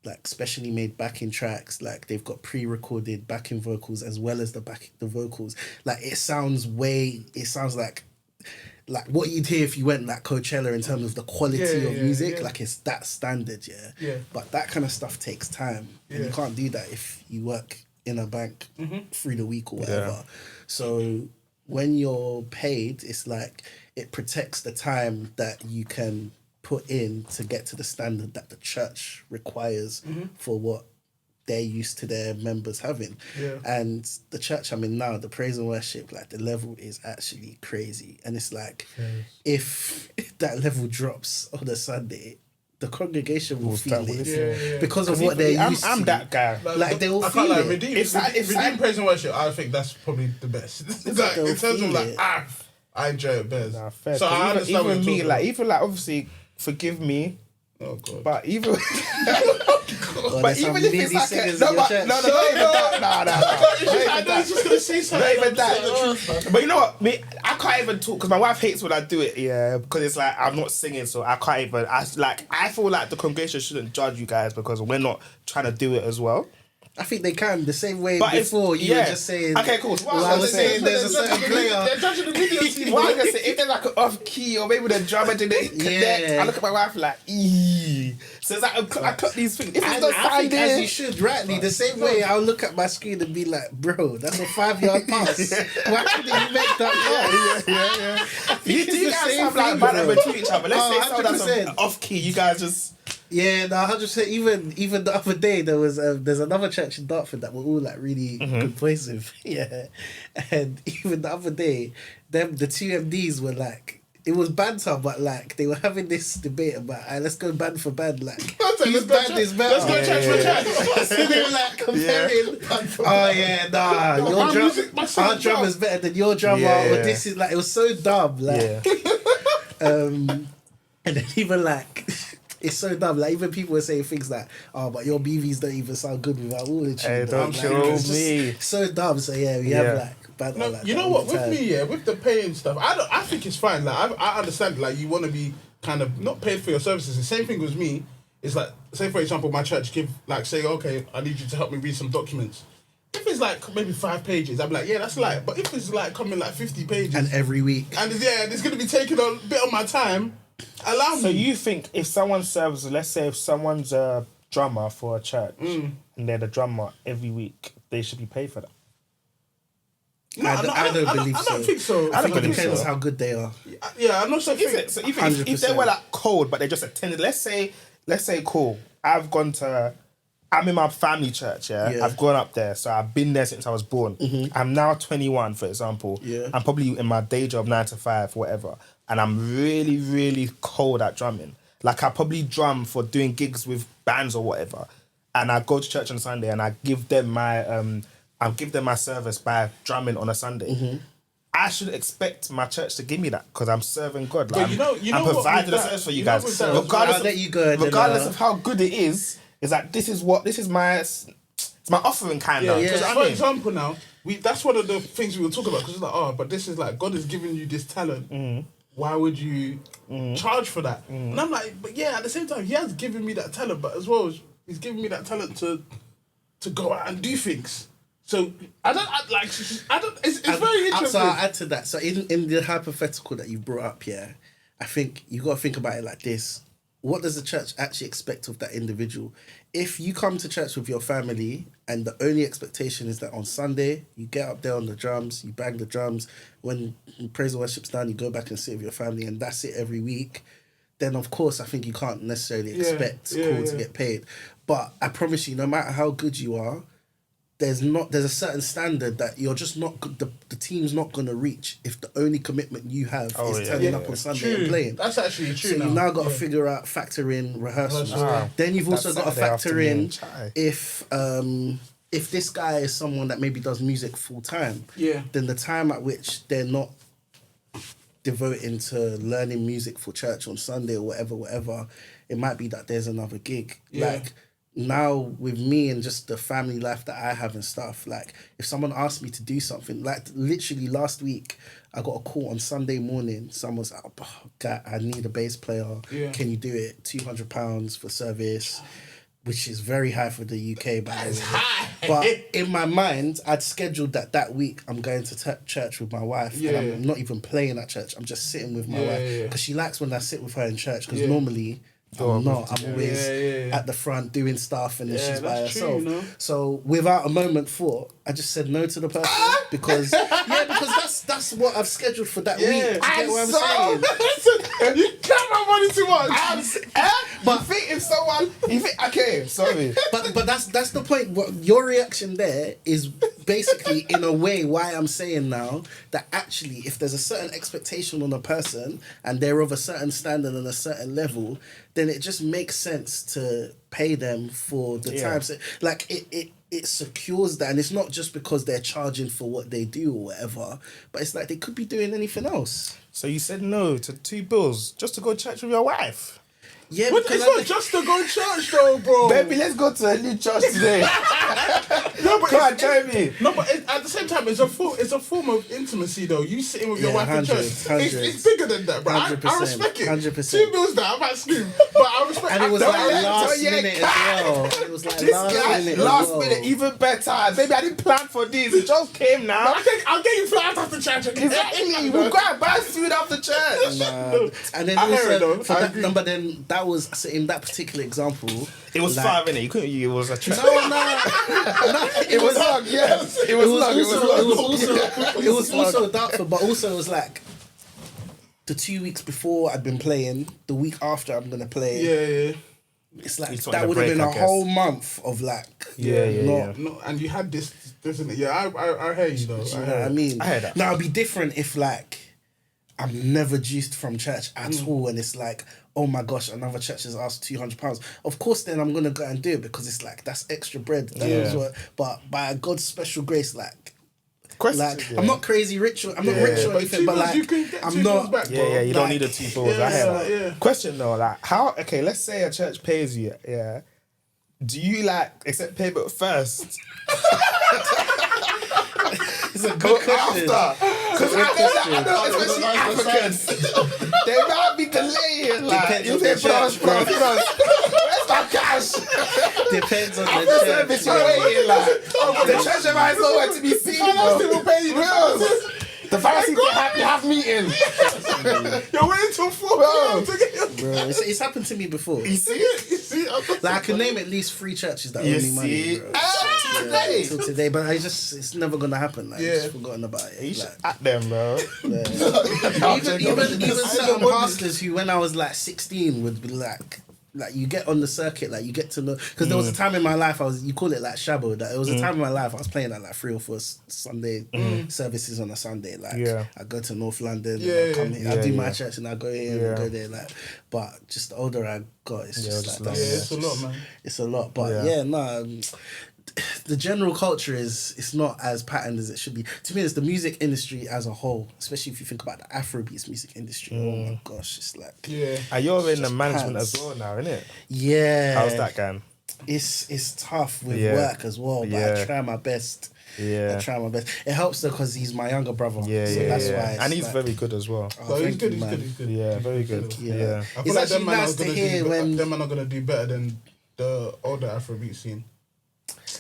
like specially made backing tracks, like they've got pre-recorded backing vocals as well as the vocals. Like it sounds like what you'd hear if you went like Coachella in terms of the quality of music. Like it's that standard, but that kind of stuff takes time, and you can't do that if you work in a bank through the week or whatever. So when you're paid, it's like it protects the time that you can put in to get to the standard that the church requires for what they're used to their members having. And the church I'm in now, the praise and worship, like the level is actually crazy. And it's like if that level drops on a Sunday, the congregation will feel it because of what they're used to. I'm that guy. Like they will feel it. Redeem praise and worship, I think that's probably the best. Like, in terms of like, I enjoy it best. Nah, fair. So I understand even me, like, obviously, forgive me. Oh God. But even, but even if it's like not even that. I was just gonna say something. Not even that. But you know what? I can't even talk because my wife hates when I do it. Yeah, because it's like I'm not singing, so I can't even. I feel like the congregation shouldn't judge you guys because we're not trying to do it as well. I think they can the same way before you were just saying. Okay, cool. So I was saying there's a certain player. They're judging the video team. What I was gonna say, if they're like an off key or maybe the drummer didn't connect, I look at my wife like, eee. So it's like I cut these things. If it's not I think as you should, rightly, the same way I'll look at my screen and be like, bro, that's a 5-yard pass. Why couldn't you make that pass? You guys have like banter between each other. Let's say someone that's off key. You guys just. Yeah, no, 100%. Even the other day, there's another church in Dartford that were all like really persuasive. Yeah, and even the other day, the two MDs were like, it was banter, but like they were having this debate about, let's go band for band, like whose band is better. Let's go church for church. So they were like comparing. Our drummer's better than your drummer, or this is like, it was so dumb, like, and then even like. It's so dumb. Like even people were saying things like, "Oh, but your BVs don't even sound good without all the tune." Hey, don't show me. So dumb. So yeah, we have like bad. No, like you know what? With me, with the paying stuff, I think it's fine. Like I understand. Like you want to be kind of not paid for your services. The same thing with me. It's like, say for example, my church say, okay, I need you to help me read some documents. If it's like maybe 5 pages, I'm like, yeah, that's light. But if it's like coming like 50 pages, and every week, and it's gonna be taking a bit of my time. Allow me. So you think if someone serves, let's say if someone's a drummer for a church and they're the drummer every week, they should be paid for that? No, I don't believe so. I don't think so. I think it depends how good they are. Yeah, I'm not so. So even if they were like cold, but they just attended, let's say cool, I'm in my family church, I've gone up there, so I've been there since I was born. I'm now 21, for example. I'm probably in my day job 9 to 5, whatever, and I'm really, really cold at drumming. Like I probably drum for doing gigs with bands or whatever, and I go to church on Sunday and I give them my service by drumming on a Sunday. I should expect my church to give me that because I'm serving God. Like, I'm providing a service for you guys, regardless of how good it is. Is that this is my offering kind of. Yeah. For example, now that's one of the things we were talking about because it's like, but this is like God has given you this talent. Why would you charge for that? And I'm like, but yeah, at the same time, He has given me that talent, but as well as He's given me that talent to go out and do things. So It's very interesting. So I'll add to that. So in the hypothetical that you brought up, I think you got to think about it like this. What does the church actually expect of that individual? If you come to church with your family and the only expectation is that on Sunday you get up there on the drums, you bang the drums, when praise and worship's done, you go back and sit with your family and that's it every week, then of course I think you can't necessarily expect to get paid. But I promise you, no matter how good you are, there's a certain standard that you're just not the team's not gonna reach if the only commitment you have is turning up on Sunday and playing. That's actually true. So you've now got to factor in rehearsals. Then you've also got to factor in if this guy is someone that maybe does music full time. Then the time at which they're not devoting to learning music for church on Sunday or whatever, it might be that there's another gig. Like now with me and just the family life that I have and stuff, like if someone asked me to do something, like literally last week, I got a call on Sunday morning. Someone was like, oh, God, I need a bass player. Yeah. Can you do it? £200 for service, which is very high for the UK. That's high. But in my mind, I'd scheduled that week I'm going to church with my wife. And I'm not even playing at church. I'm just sitting with my wife. Because she likes when I sit with her in church. Because normally... I'm not. I'm always at the front doing stuff, and then she's by herself. True, you know? So without a moment thought, I just said no to the person because that's what I've scheduled for that week. Do you get what I'm saying? You count my money too much. But think if someone, okay, sorry, but that's the point. What your reaction there is basically in a way why I'm saying now that actually if there's a certain expectation on a person and they're of a certain standard and a certain level, then it just makes sense to pay them for the time. So, like it secures that, and it's not just because they're charging for what they do or whatever, but it's like they could be doing anything else. So you said no to 2 bills just to go to church with your wife? Yeah, but it's not just to go to church though, bro. Baby, let's go to a new church today. No, but come on, join me. No, but at the same time, it's a form of intimacy though. You sitting with your wife in church. It's bigger than that, bro. I respect it. 100%. 2 bills down, I might scream, but I respect. And it was like last minute as well. It was like last minute, even better. Baby, I didn't plan for this. It just came now. I'll get you flyers after church. Exactly. We'll go and buy food after church. And then also, but then that was, so in that particular example, it was like, 5 innit? You couldn't. It was a trap. No. It was long. Yes, it was long. It was also doubtful, but also it was like the 2 weeks before I'd been playing, the week after I'm gonna play. Yeah. It's like that would have been a whole month of like No, and you had this isn't it? Yeah, I hear you though. You know what I mean? I heard that. Now it'd be different if like I'm never juiced from church at all, and it's like, oh my gosh, another church has asked £200. Of course, then I'm gonna go and do it because it's like that's extra bread. But by God's special grace, like. I'm not crazy rich. I'm not rich or anything, but like I'm not. Back, you don't need the 2 bills. I hear that. Question though, like how? Okay, let's say a church pays you. Yeah. Do you like accept payment first? It's a good question. Because I know, especially Africans, they might be delaying. Like, you say, bros. Where's my cash? Depends on the church. The church might as well want to be seen. Will pay you. The Pharisees have meeting. You're waiting till 4 p.m. to get your... Bro, it's happened to me before. You see it? Like I can name at least 3 churches that owe me money, bro. Till today, but it's never gonna happen. Like, I've just forgotten about it. You should at them, bro. Even certain pastors who, when I was like 16, would be like you get on the circuit, like you get to know, because there was a time in my life you call it like Shabbo, that it was a time in my life I was playing at like 3 or 4 Sunday services on a Sunday, like I go to North London, and I come here, I do my church and I go here and go there, like, but just the older I got, it's just like it's a lot, man. It's a lot, but the general culture it's not as patterned as it should be. To me, it's the music industry as a whole, especially if you think about the Afrobeats music industry. Oh my gosh, it's like and you're in the management as well now, innit? Yeah. How's that going? It's tough with work as well, but I try my best. I try my best. It helps though because he's my younger brother. That's why. And he's very good as well. He's good. Yeah, very good. Yeah. I feel like them man are gonna do better than the older Afrobeat scene.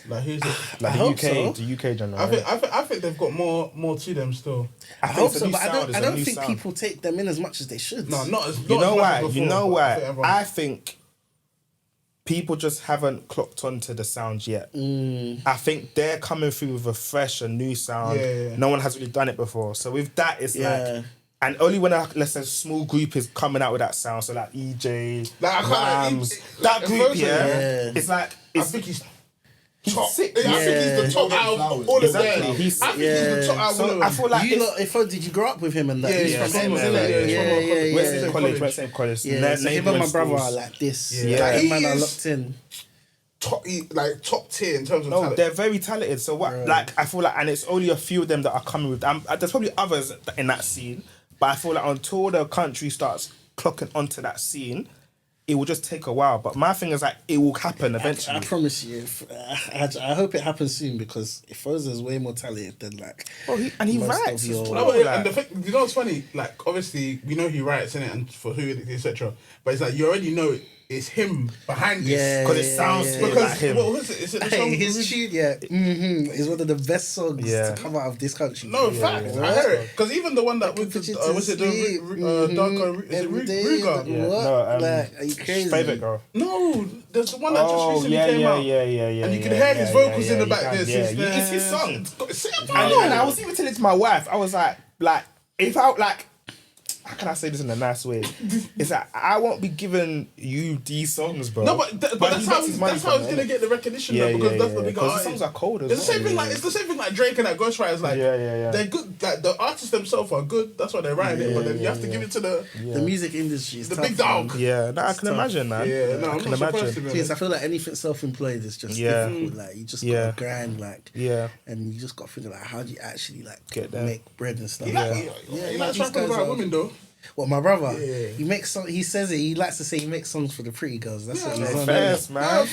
Like the UK general. I think they've got more to them still. I hope so, but I don't think people take them in as much as they should. No, not as. You know why? You know why? I think people just haven't clocked onto the sound yet. I think they're coming through with a fresh and new sound. No one has really done it before. So with that, it's like. And only when let's say a small group is coming out with that sound, so like EJ, Rams, that group, it's like I think he's top. Sick. I think he's the top out of all of them. I think he's the top out of all of them. I feel like did you grow up with him and that? He's from Same college. Same college. Yeah, so him and my brother are like this. Like, man are locked in. Top tier in terms of talent. They're very talented. So what? Like I feel like, and it's only a few of them that are coming with. There's probably others in that scene, but I feel like until the country starts clocking onto that scene, it will just take a while. But my thing is like, it will happen eventually. I promise you. I hope it happens soon because if Foza's way more talented than like. Well, he writes. And the thing, you know what's funny? Like, obviously, we know he writes in it and for who, etc. But it's like you already know it's him behind this because it sounds like him. What was it? Is it the song? His tune, is one of the best songs to come out of this country. No, fact, I hear it. Because even the one that with was it the darker? Is it Ruga? What? Like, are you crazy? Favorite girl. No, there's the one that just recently came out. And you can hear his vocals in the back there. It's his song. And I was even telling it to my wife. I was like, if I like. How can I say this in a nice way? It's like I won't be giving you these songs, bro. No, but that's how he's gonna get the recognition, though, because that's the bigger artist. The songs are cold as well. It's the same thing like Drake and that Ghostwriters. Like, they're good. Like the artists themselves are good. That's why they're writing it. But then you have to give it to the music industry. The big dog. Yeah, no, I can imagine that. Yeah, no, I can imagine. I feel like anything self-employed is just difficult. Like you just gotta grind, like and you just gotta think like how do you actually like make bread and stuff. You like talking about women though. What, my brother? He makes he says it. He likes to say he makes songs for the pretty girls. That's what he's on. Fast, man.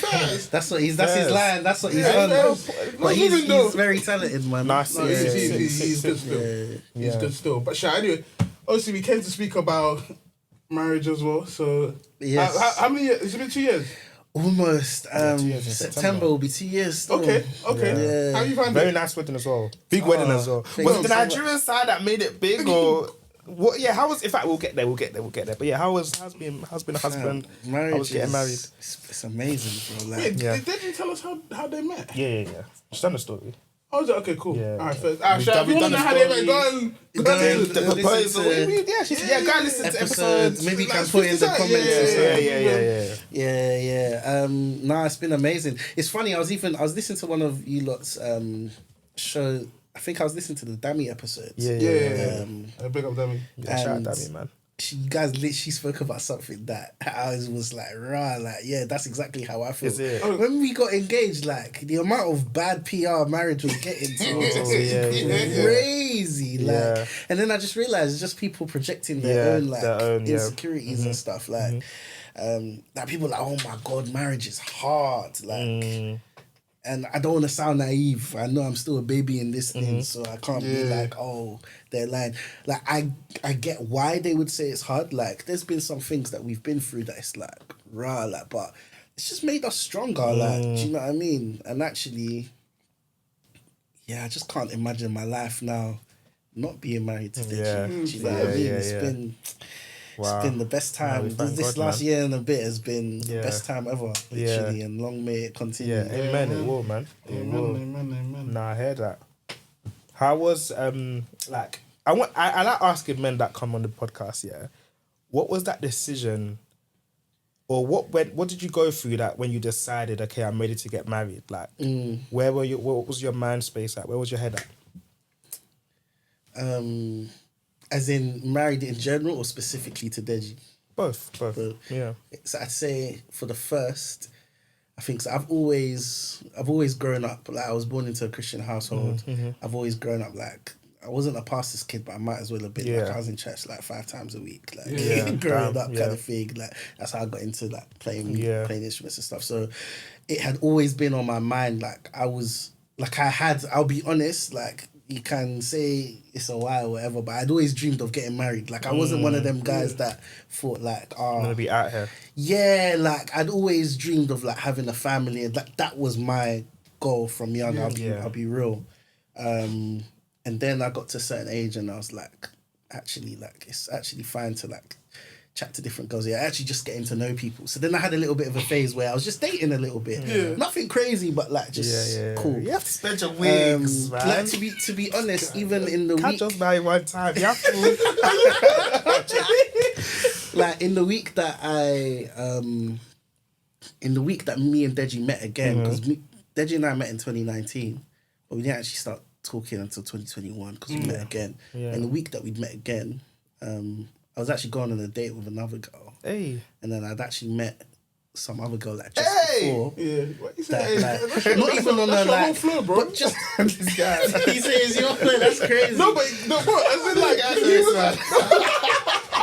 That's what he's. That's his line. That's what he's on. But he's very talented, man. Nice. He's good still. He's good still. But anyway, obviously we came to speak about marriage as well. So how many years? Has it been 2 years? Almost. September will be 2 years. Still. Okay. Yeah. How you find it? Very nice wedding as well. Big wedding as well. Was it the Nigerian side that made it big or? What? Yeah, how was? In fact, we'll get there. But yeah, how's being a husband? Marriage. How was getting married? It's amazing, bro. Like, Wait, did you tell us how they met? Yeah. Just done the story. Oh, is it? Okay, cool. Yeah. All right, first. If you want to know how they met, go on. The proposal. Go listen to episodes. Maybe you can put in the comments. Yeah. Nah, it's been amazing. It's funny. I was listening to one of you lot's show. I think I was listening to the Dammy episode. Yeah. Big up Dammy. Yeah, shout out Dammy, man. You guys literally spoke about something that I was like, that's exactly how I feel. When we got engaged, like the amount of bad PR marriage was getting to crazy. Like, and then I just realized it's just people projecting their own insecurities and stuff. Like, that people are like, oh my God, marriage is hard. Like. And I don't want to sound naive. I know I'm still a baby in this thing, so I can't be like, oh, they're lying. Like, I get why they would say it's hard. Like, there's been some things that we've been through that it's like, but it's just made us stronger. Like, do you know what I mean? And actually, I just can't imagine my life now not being married to Deji. Do you know what I mean? It's been the best time. This last year and a bit has been the best time ever, literally, and long may it continue. Yeah, amen. It will, man. Amen. Nah, I heard that. How was I like asking men that come on the podcast. Yeah, what was that decision, or what did you go through that when you decided, okay, I'm ready to get married? Like, where were you? What was your mind space at? Where was your head at? As in married in general or specifically to Deji? Both. Yeah. So I'd say for the first, I think so. I've always grown up like I was born into a Christian household. I've always grown up like I wasn't a pastor's kid, but I might as well have been. Like I was in church like 5 times a week, like growing up kind of thing. Like that's how I got into like playing instruments and stuff. So it had always been on my mind. Like I'll be honest, like. You can say it's a while or whatever, but I'd always dreamed of getting married. Like, I wasn't one of them guys that thought, like, I'm going to be out here. Yeah, like, I'd always dreamed of, like, having a family. And that was my goal from young. I'll be real. And then I got to a certain age and I was like, actually, like, it's actually fine to, like, chat to different girls. Yeah, actually just getting to know people. So then I had a little bit of a phase where I was just dating a little bit. Yeah. Nothing crazy, but like just cool. You have to spend your wigs, man. Like to be honest, even in the can't week, just marry one time. You have to. Like in the week that me and Deji met again, because Deji and I met in 2019, but we didn't actually start talking until 2021 because we met again. Yeah. In the week that we'd met again, I was actually going on a date with another girl. Hey. And then I'd actually met some other girl like just before. Yeah. What you say? Like, not even on a like whole floor, bro. But just this guy. He says your floor, that's crazy. No, but as in like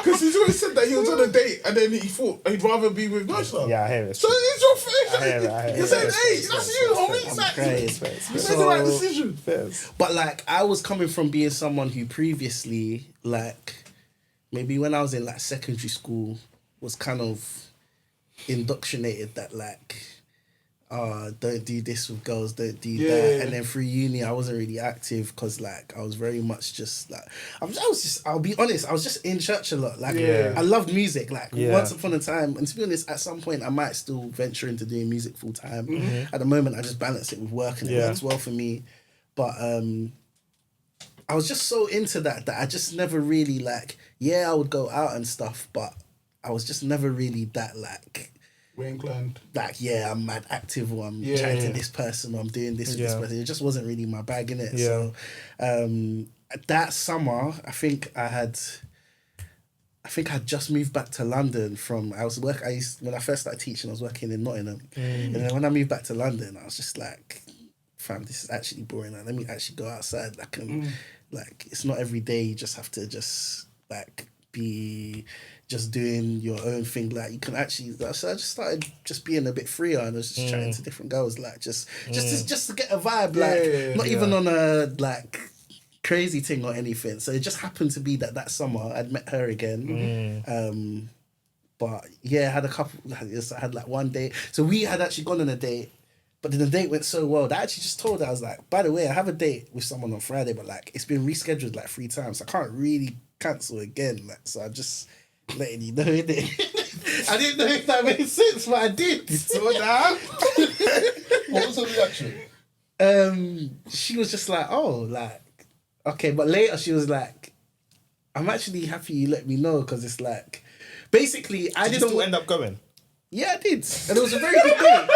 Because he's always said that he was on a date and then he thought he'd rather be with Noshla. Yeah, I hear it. So it's your face. I hear it. He said, hey, that's you, homie. Exactly. You made the right decision. But like, I was coming from being someone who previously, like, maybe when I was in like secondary school, was kind of indoctrinated that like, don't do this with girls, don't do that. And then through uni, I wasn't really active because like I was very much just like I'll be honest, I was just in church a lot. Like I loved music. Like once upon a time, and to be honest, at some point I might still venture into doing music full time. At the moment, I just balance it with work and it works well for me. But I was just so into that I just never really like. Yeah, I would go out and stuff, but I was just never really that like. We're inclined. Like, I'm mad active, or I'm chatting to this person, or I'm doing this with this person. It just wasn't really my bag, innit? Yeah. So, that summer, I think I'd just moved back to London from, when I first started teaching, I was working in Nottingham. And then when I moved back to London, I was just like, fam, this is actually boring. Like, let me actually go outside. Like, like, it's not every day you just have to just, like, be just doing your own thing. Like you can actually, so I just started just being a bit freer and I was just chatting to different girls, like just to get a vibe, like not even on a like crazy thing or anything. So it just happened to be that summer I'd met her again. But I had I had like one date. So we had actually gone on a date, but then the date went so well that I actually just told her, I was like, by the way, I have a date with someone on Friday, but like it's been rescheduled like 3 times. So I can't really cancel again. Like, so I just letting you know it. I didn't know if that made sense, but I did. You saw that? What was her reaction? She was just like, oh, like, okay. But later she was like, I'm actually happy you let me know because it's like, basically, I did didn't you still end up going. Yeah, I did, and it was a very good day.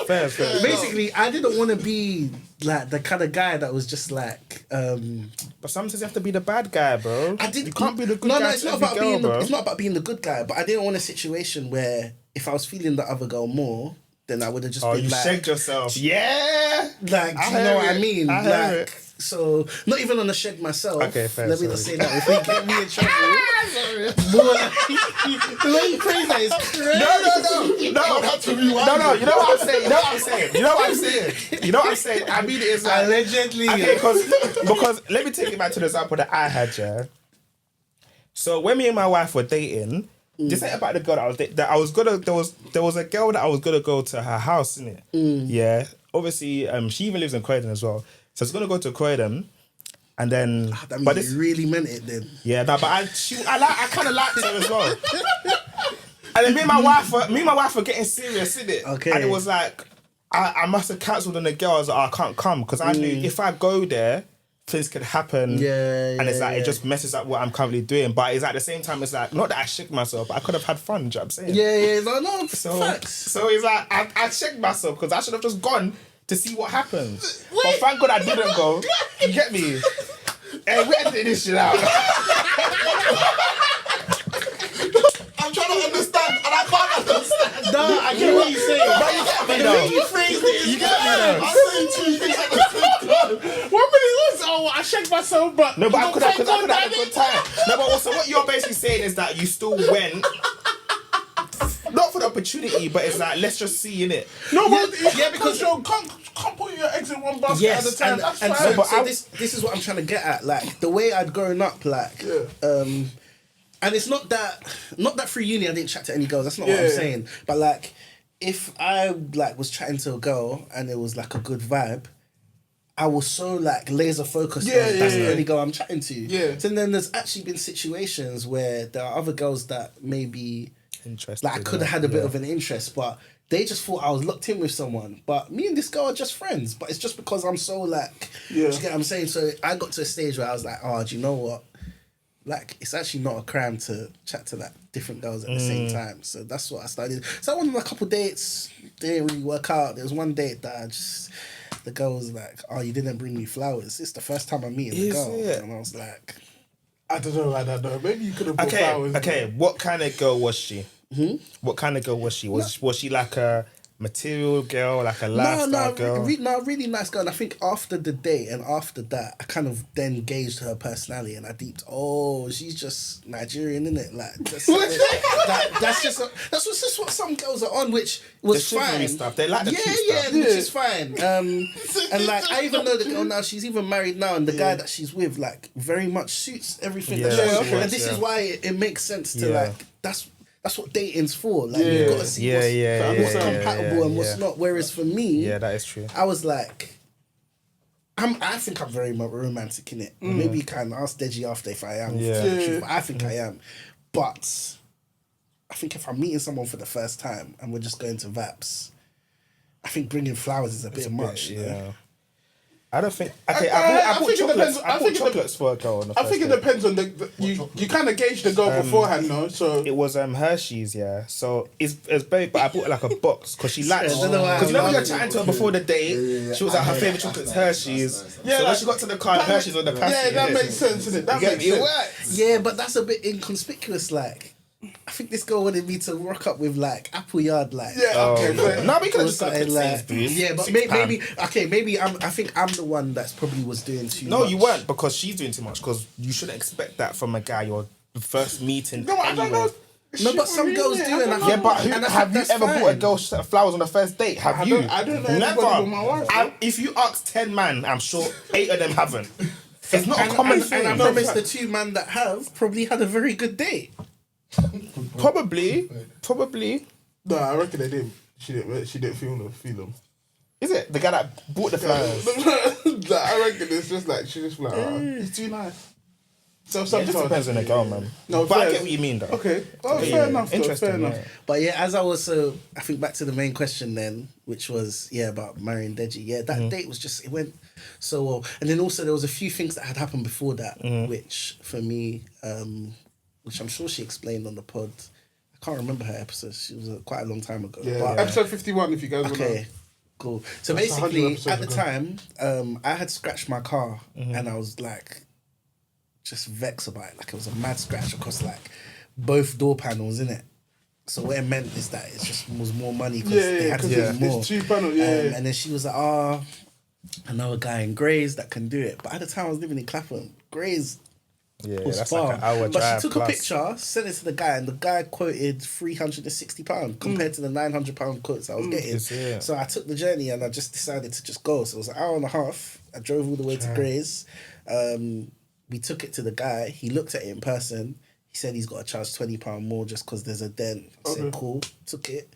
Fair. Basically, I didn't want to be like the kind of guy that was just like. But sometimes you have to be the bad guy, bro. You can't be the good guy. No, it's not about being. It's not about being the good guy. But I didn't want a situation where if I was feeling the other girl more, then I would have just been you like. shagged yourself. Yeah. Like, do you know what I mean? I hear it. So, not even on the sheg myself. Okay, fair. Let me not say that. If they get me in trouble. Sorry. More like, the way you phrase that is crazy. No. You know what I'm saying. I mean, it is like, allegedly. Okay, because let me take it back to the example that I had, yeah. So when me and my wife were dating, just say about the girl that I was dating, that I was gonna. There was a girl that I was gonna go to her house, innit? Yeah. Obviously, she even lives in Croydon as well. So I was gonna go to Croydon, and then. That means you really meant it then. Yeah, no, but I kind of liked her as well. And then me and my wife were getting serious, innit? Okay. And it was like, I must have cancelled on the girl. I was like, I can't come because I knew if I go there, things could happen. And it's like it just messes up what I'm currently doing. But it's at the same time, it's like not that I shook myself, but I could have had fun. Do you know what I'm saying? Yeah. No. Facts. So it's like I checked myself because I should have just gone to see what happens. But thank God I didn't go. You get me? Hey, we're editing this shit out. I'm trying to understand and I can't understand. No, I get what you're saying. But you get me though. You phrased it. You get me though. I'm saying 2 things at the same time. 1 minute was, I shagged myself, but... No, but I could have had a good time. No, but so what you're basically saying is that you still went... Not for the opportunity, but it's like, let's just see, innit? No, but because you can't put your eggs in one basket at a time. That's fine. So this is what I'm trying to get at. Like, the way I'd grown up, like... and it's not that through uni I didn't chat to any girls. That's not what I'm saying. But like, if I like was chatting to a girl and it was like a good vibe, I was so like laser focused on that's the only girl I'm chatting to. Yeah. So then there's actually been situations where there are other girls that maybe Interesting. like I could have had a bit of an interest, but they just thought I was locked in with someone. But me and this girl are just friends. But it's just because I'm so like, do you get what I'm saying? So I got to a stage where I was like, oh, do you know what? Like, it's actually not a crime to chat to like different girls at the same time. So that's what I started. So I went on a couple dates. They didn't really work out. There was one date that the girl was like, oh, you didn't bring me flowers. It's the first time I'm meeting the girl. And I was like, I don't know about that though. Maybe you could have brought flowers. Okay, what kind of girl was she? What kind of girl was she? Was she like a material girl, like a lifestyle girl? Really nice girl. And I think after the date and after that, I kind of then gauged her personality and I deeped, she's just Nigerian, innit? Like, that's just what some girls are on, which was fine. Stuff. They like the cute stuff. Which is fine. And like, I even know the girl now, she's even married now, and the guy that she's with, like, very much suits everything that she wants. And this is why it makes sense to, like, that's what dating's for. Like, you've got to see what's compatible and what's not. Whereas for me, that is true. I was like, I think I'm very romantic in it. Maybe you can ask Deji after if I am. But I think I am. But I think if I'm meeting someone for the first time and we're just going to Vaps, I think bringing flowers is a bit much. You know? I don't think. Okay, I bought chocolates. I bought chocolates for a girl on the first I think it depends on you kind of gauge the girl beforehand, no? So it was Hershey's, So it's very. But I bought like a box because she liked. Because you know when you're chatting to her before the date, she was like her favorite chocolate's Hershey's. So when she got to the car, Hershey's on the passenger. Yeah, that makes sense, innit? That makes sense. Yeah, but that's a bit inconspicuous, like. I think this girl wanted me to rock up with like Appleyard, like no, we could have just got like, but maybe I think I'm the one that's probably was doing too much. No, you weren't, because she's doing too much. Because you shouldn't expect that from a guy you're first meeting. No, I don't know. No, but some girls do, and have you ever bought a girl flowers on the first date? Have you? I don't know. Never. With my wife, if you ask 10 men, I'm sure 8 of them haven't. It's not a common thing. And I promise the 2 men that have probably had a very good date. Probably. No, I reckon they didn't. She didn't feel them. Is it the guy that bought the flowers? I reckon it's just like she just like, it's too nice. So it just depends on the girl, man. No, but I get what you mean, though. Okay, fair enough. Interesting. Fair enough. Yeah. But yeah, as I was I think back to the main question then, which was about marrying Deji. Yeah, that date was just, it went so well, and then also there was a few things that had happened before that, which for me. Which I'm sure she explained on the pod. I can't remember her episode. She was quite a long time ago. Yeah, episode 51 if you guys want to know. Okay, cool. So that's basically, at the time, I had scratched my car and I was like, just vexed about it. Like, it was a mad scratch across like both door panels, innit? So what it meant is that it just was more money because they had to do more. It's 2 panels, And then she was like, I know a guy in Grays that can do it. But at the time I was living in Clapham. Grays was that's far. like an hour but drive she took a picture, sent it to the guy, and the guy quoted £360 compared to the £900 quotes I was getting. So I took the journey and I just decided to just go. So it was an hour and a half. I drove all the way to Grays. We took it to the guy. He looked at it in person. He said he's got to charge £20 more just because there's a dent. I said, cool. Took it.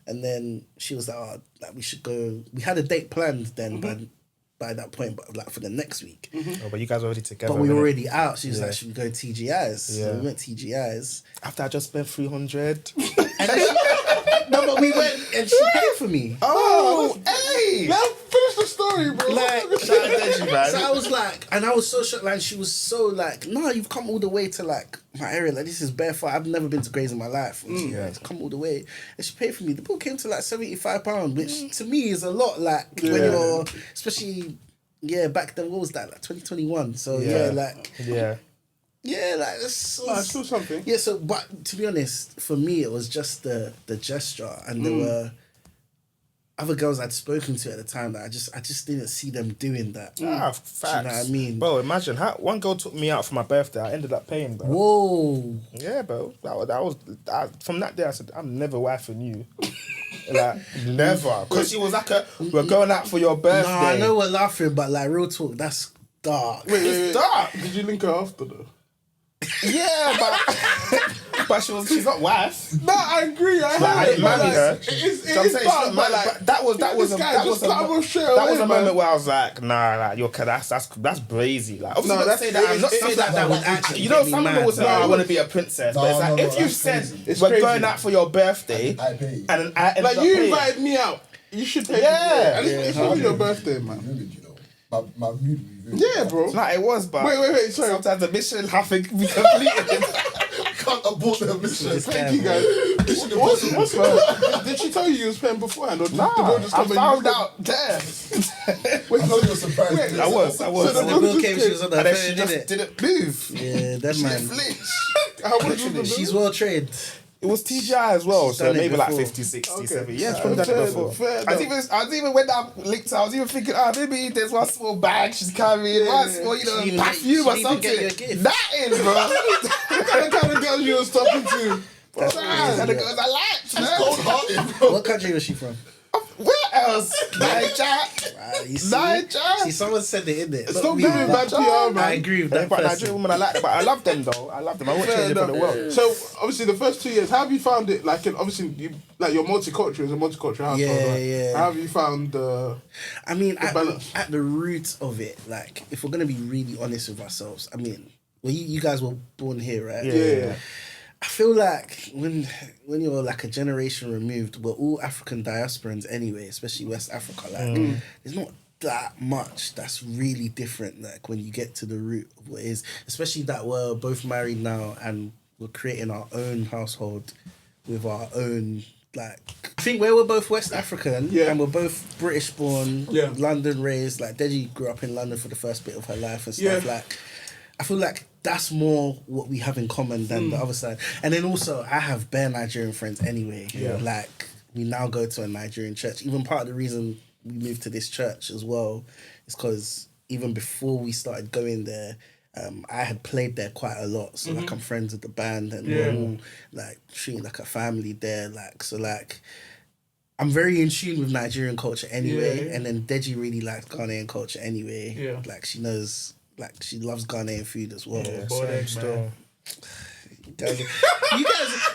And then she was like, we should go. We had a date planned then, but by that point, but like for the next week. But you guys were already together. But we were already out. She was like, should we go TGI's? So we went TGI's. After I just spent 300. No, but we went and she paid for me. Hey! Now finish the story, bro. Like, so I was like, and I was so shocked. Like, she was so like, no, you've come all the way to like my area. Like, this is barefoot. I've never been to Grays in my life. It's come all the way, and she paid for me. The bill came to like £75, which to me is a lot. Like when you're, especially back then. What was that? Like 2021. So yeah, like it's still something. Yeah, so but to be honest, for me it was just the gesture, and there were other girls I'd spoken to at the time that I just didn't see them doing that. Facts. Do you know what I mean? Bro, imagine how one girl took me out for my birthday. I ended up paying, bro. Whoa. Yeah, bro. That was from that day. I said, I'm never wifing you. Like, never. Because she was like, we're going out for your birthday. No, I know we're laughing, but like real talk, that's dark. Wait. Dark. Did you link her after though? Yeah, but she's not wife. No, I agree. I didn't marry her. It's dark, but like that was a moment where I was like, nah, like that's brazy. Like, obviously, not say that. I'm not saying that would actually. You know, some people would say, I want to be a princess, but it's like if you said we're going out for your birthday, and I like you invited me out, you should pay. Yeah, and it's only your birthday, man. My mood. Yeah, bro. Like it was, but wait. Sorry. Sometimes the mission having to be completed. Can't abort the mission. Thank you, guys. What's her? Did she tell you was paying beforehand, or did the bill just come? I found out there. Wait, no, you're surprised. I was. So the bill came, she was on her phone, she just didn't move. Yeah, that man. She flinched. She's well trained. It was TGI as well, so done it maybe like before. 50, 60, Okay. 70. Yeah, she's probably done it before. I was even when I linked her, I was even thinking, maybe there's one small bag she's carrying, one small, perfume or something. Nothing, bro. What kind of girls you was talking to? That's the girls I liked, man. Cold-hearted, bro. What country was she from? Where else? Niger. See, someone said it in there. Stop giving bad PR, man. I agree with that But person. Nigerian women, I like them. But I love them though. I won't change it for the world. So obviously the first 2 years, how have you found it? Like, obviously, you're multicultural. It's a multicultural household. Yeah, right? yeah. How have you found I mean, balance? at the root of it, like, if we're gonna be really honest with ourselves, I mean, well, you guys were born here, right? Yeah. I feel like when you're like a generation removed, we're all African diasporans anyway, especially West Africa. Like, there's not that much that's really different. Like when you get to the root of what it is, especially that we're both married now and we're creating our own household with our own. Like, I think where we're both West African and we're both British born, London raised. Like Deji grew up in London for the first bit of her life and stuff. Like, I feel like that's more what we have in common than the other side. And then also, I have bare Nigerian friends anyway. Yeah. Like, we now go to a Nigerian church. Even part of the reason we moved to this church as well is because even before we started going there, I had played there quite a lot. So, like, I'm friends with the band and we're all, like, treating like a family there. Like, so, like, I'm very in tune with Nigerian culture anyway. Yeah. And then Deji really likes Ghanaian culture anyway. Yeah. Like, she knows... Like, she loves Ghanaian food as well. Yeah, so, you guys,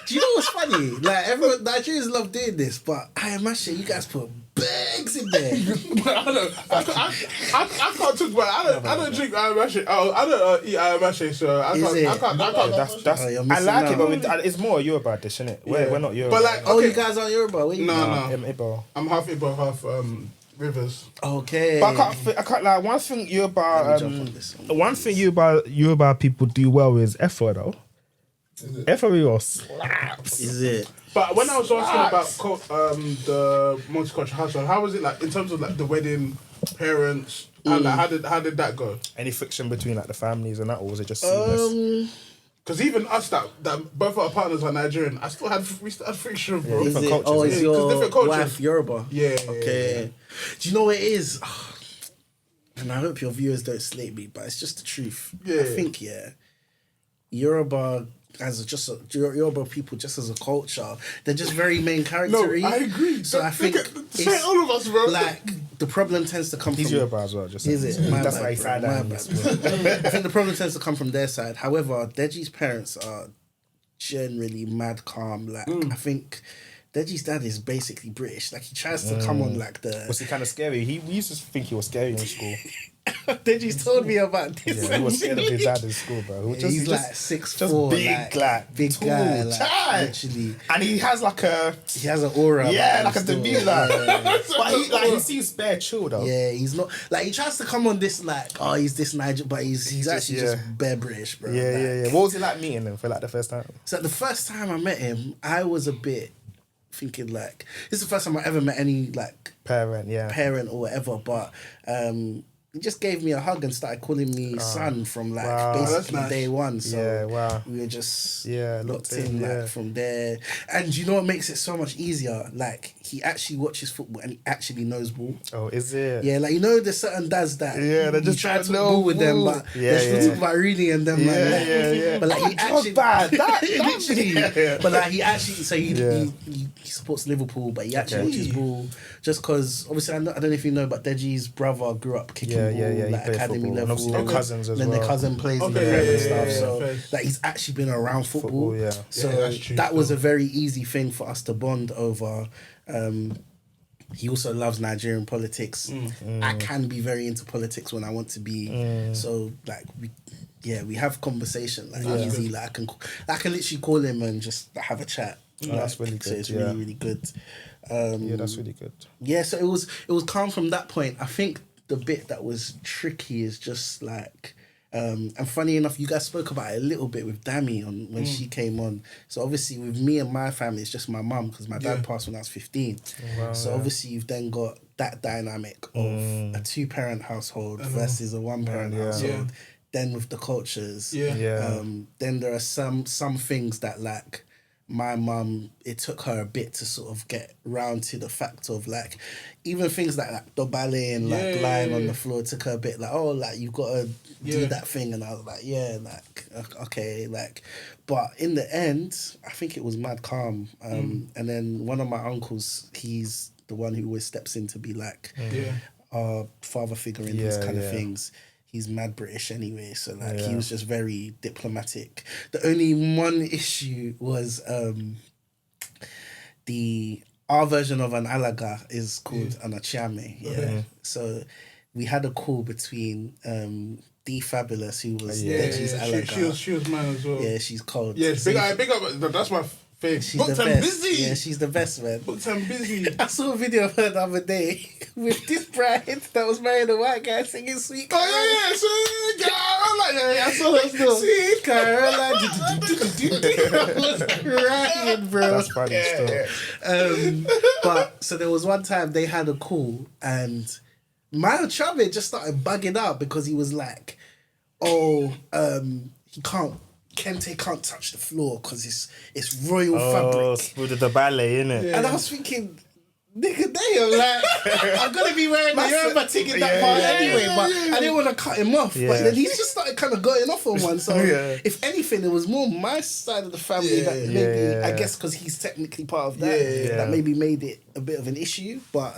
do you know what's funny? Like, everyone, Nigerians love doing this, but I imagine you guys put bags in there. I can't talk about it. I don't drink ayamashi. I don't eat ayamashi, so I can't. I like it, but it's more a Yoruba dish, isn't it? We're not Yoruba. But like, okay. You guys aren't Yoruba? Where you No. I'm half Igbo, half Rivers. Okay. But I can't like one thing Yoruba people do well is Efo though. Efo really slaps. Is it? But when I was asking about the multicultural household, how was it like in terms of like the wedding, parents, and like how did that go? Any friction between like the families and that, or was it just seamless? Because even us that both our partners are Nigerian, we still had friction, bro. Is different it? cultures. Oh, is your different cultures. wife Yoruba? Yeah. Okay. Yeah. Do you know what it is? And I hope your viewers don't slate me, but it's just the truth. Yeah. I think Yoruba Yoruba people just as a culture, they're just very main character-y. No, I agree. So I think say all of us, bro. Like the problem tends to come He's from Yoruba as well. Just is it? My that's bad, why he said bro, that. I think the problem tends to come from their side. However, Deji's parents are generally mad calm. Like I think Deji's dad is basically British. Like he tries to come on like the. Was he kind of scary? We used to think he was scary in school. Deji's told me about this. Yeah, he was scared of his dad in school, bro. He's like 6'4", big guy, like, literally. And he has like he has an aura. Yeah, like a demeanor. Yeah. But he seems bare chill though. Yeah, he's not like he tries to come on this like he's this Niger, but he's actually just bare British, bro. Yeah. What was it like meeting him for like the first time? So the first time I met him, I was a bit thinking like this is the first time I ever met any like parent or whatever, but he just gave me a hug and started calling me son from like basically day one. So we were just locked in like from there. And you know what makes it so much easier? Like he actually watches football and he actually knows ball. Oh, is it? Yeah, like you know there's certain dads that they just try to ball with them, but they're still talking about Rooney and them But like he actually literally. But like he actually he supports Liverpool, but he actually watches ball just because obviously I don't know if you know, but Deji's brother grew up kicking ball, like academy level. And obviously their cousins as well. Then their cousin plays in the Prem and stuff. So like he's actually been around football. So that was a very easy thing for us to bond over. He also loves Nigerian politics. I can be very into politics when I want to be. So like we have conversation like easy. Like I can literally call him and just have a chat. That's really good. So it's really, really good. That's really good. Yeah, so it was calm from that point. I think the bit that was tricky is just like and funny enough, you guys spoke about it a little bit with Dami on when she came on. So obviously with me and my family, it's just my mum because my dad passed when I was 15. So obviously you've then got that dynamic of a 2-parent household versus a 1-parent household. Then with the cultures, then there are some things that like my mum, it took her a bit to sort of get round to the fact of like, even things like the ballet and like lying on the floor, it took her a bit like, oh, like you've got to do that thing. And I was like, yeah, like, okay, like, but in the end, I think it was mad calm. And then one of my uncles, he's the one who always steps in to be like our father figure in these kind of things. He's mad British anyway, so like he was just very diplomatic. The only one issue was our version of an alaga is called an achame. Yeah. So we had a call between D Fabulous, who was Deji's alaga. She was mine as well. Yeah, she's cold. Yeah, big up. That's my fave. She's the best. Busy. Yeah, she's the best, man. Booked and busy. I saw a video of her the other day with this bride that was marrying a white guy singing Sweet Caroline. Sweet Caroline. I saw that still. Sweet Caroline. I was crying, bro. That's funny still. But so there was one time they had a call and my Chavez just started bugging out because he was like, Kente can't touch the floor because it's royal fabric. With the ballet, innit? Yeah. And I was thinking, nigga, damn, like, I'm going to be wearing the Yoruba thing in that part anyway, but I didn't want to cut him off. But then he just started kind of going off on one. So if anything, it was more my side of the family that maybe, I guess because he's technically part of that, that maybe made it a bit of an issue. But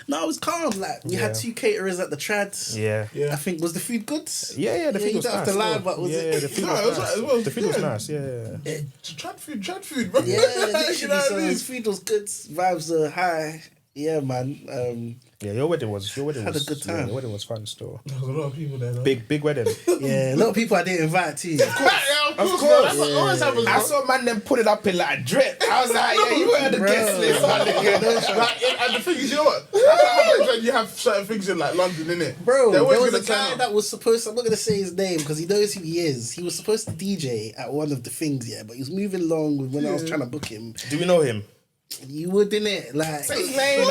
no, it was calm. Like we had 2 caterers at the trad. I think, was the food good? The food was nice. Have to lie, but was it? The food was nice. The food was nice. Trad food, bro. Yeah, literally. So his food was good. Vibes are high. Yeah, man. Your wedding was had a good time. Your wedding was fun still. There was a lot of people there, though. Big wedding. Yeah, a lot of people I didn't invite too. Of course. Always happens. I saw man them put it up in like drip. I was like, you were the guest list. And the thing is, you know what? That's what happens when you have certain things in like London, innit? Bro, there was a guy that was supposed to, I'm not going to say his name because he knows who he is. He was supposed to DJ at one of the things, but he was moving along with when I was trying to book him. Do we know him? You would, innit? Like, say his name.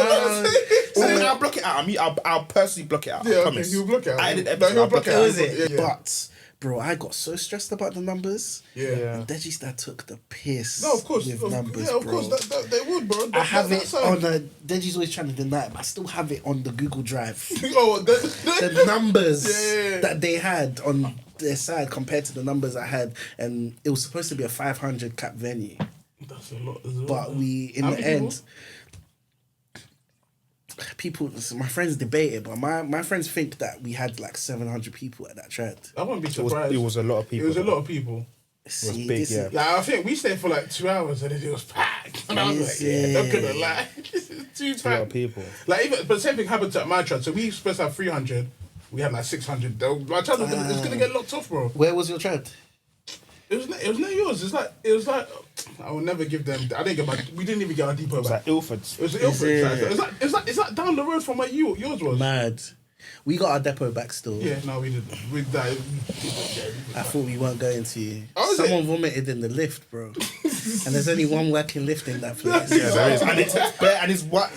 I'll block it out. I'll personally block it out. Yeah, okay, you'll block it out. I did episode. I'll block it out. Was it? But, bro, I got so stressed about the numbers. Yeah. And Deji's dad took the piss. No, of course. With numbers, yeah, of bro. course. They would, bro. I have it on the. Deji's always trying to deny it, but I still have it on the Google Drive. The numbers that they had on their side compared to the numbers I had, and it was supposed to be a 500 cap venue. That's a lot as well. But in the end, my friends debate it, but my friends think that we had like 700 people at that trad. I wouldn't be surprised. It was a lot of people. It was a lot of people. It was big, yeah. Like, I think we stayed for like 2 hours and then it was packed. And I was like, not gonna lie. This is too packed. A lot of people. Like, but the same thing happened at my trad. So we supposed to have 300. We had like 600. My trad was gonna get locked off, bro. Where was your trad? It was not yours. It was like I will never give them. I didn't get we didn't even get our depot back. It was like Ilford's. It was Ilford. It's like down the road from where yours was. Mad. We got our depot back still. Yeah, no, we didn't. I thought we weren't going to. Oh, someone vomited in the lift, bro. And there's only one working lift in that place. Yeah, there is. And it's one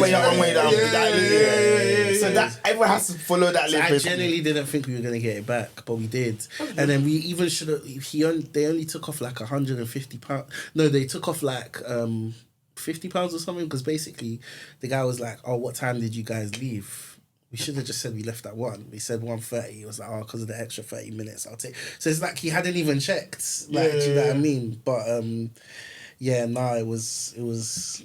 way up, one way down. Yeah. So that everyone has to follow that lift. I genuinely didn't think we were gonna get it back, but we did. And then we even should have. They only took off like £150. No, they took off like £50 or something because basically the guy was like, "Oh, what time did you guys leave?" We should have just said we left at 1. We said 1:30. He was like, "Oh, because of the extra 30 minutes, I'll take." So it's like he hadn't even checked. Like, do you know what I mean? But it was.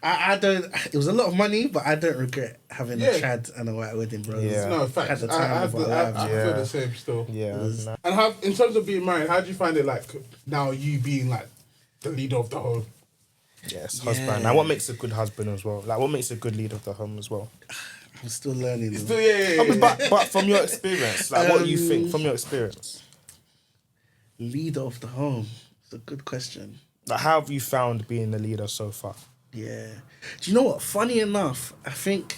I don't. It was a lot of money, but I don't regret having a trad and a white wedding, bro. Yeah. No, facts. Had the time of our lives. I feel the same still. Yeah. And how, in terms of being married, how do you find it like now you being like the leader of the home? Yes, husband. Now, what makes a good husband as well? Like, what makes a good leader of the home as well? I'm still learning. But from your experience, like, what do you think from your experience? Leader of the home. It's a good question. Like, how have you found being the leader so far? Yeah. Do you know what? Funny enough, I think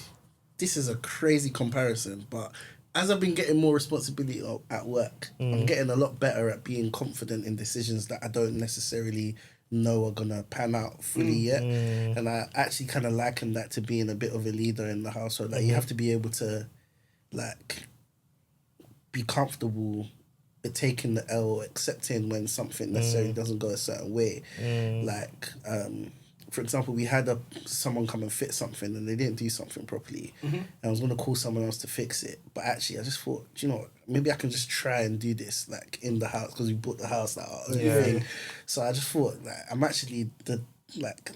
this is a crazy comparison, but as I've been getting more responsibility at work, I'm getting a lot better at being confident in decisions that I don't necessarily know are gonna pan out fully yet. And I actually kind of liken that to being a bit of a leader in the household. Like, you have to be able to, like, be comfortable taking the L, accepting when something necessarily doesn't go a certain way. Like, for example, we had someone come and fit something and they didn't do something properly. And I was going to call someone else to fix it. But actually, I just thought, do you know what? Maybe I can just try and do this, like, in the house, because we bought the house, like, our own thing. So I just thought, like, I'm actually the, like...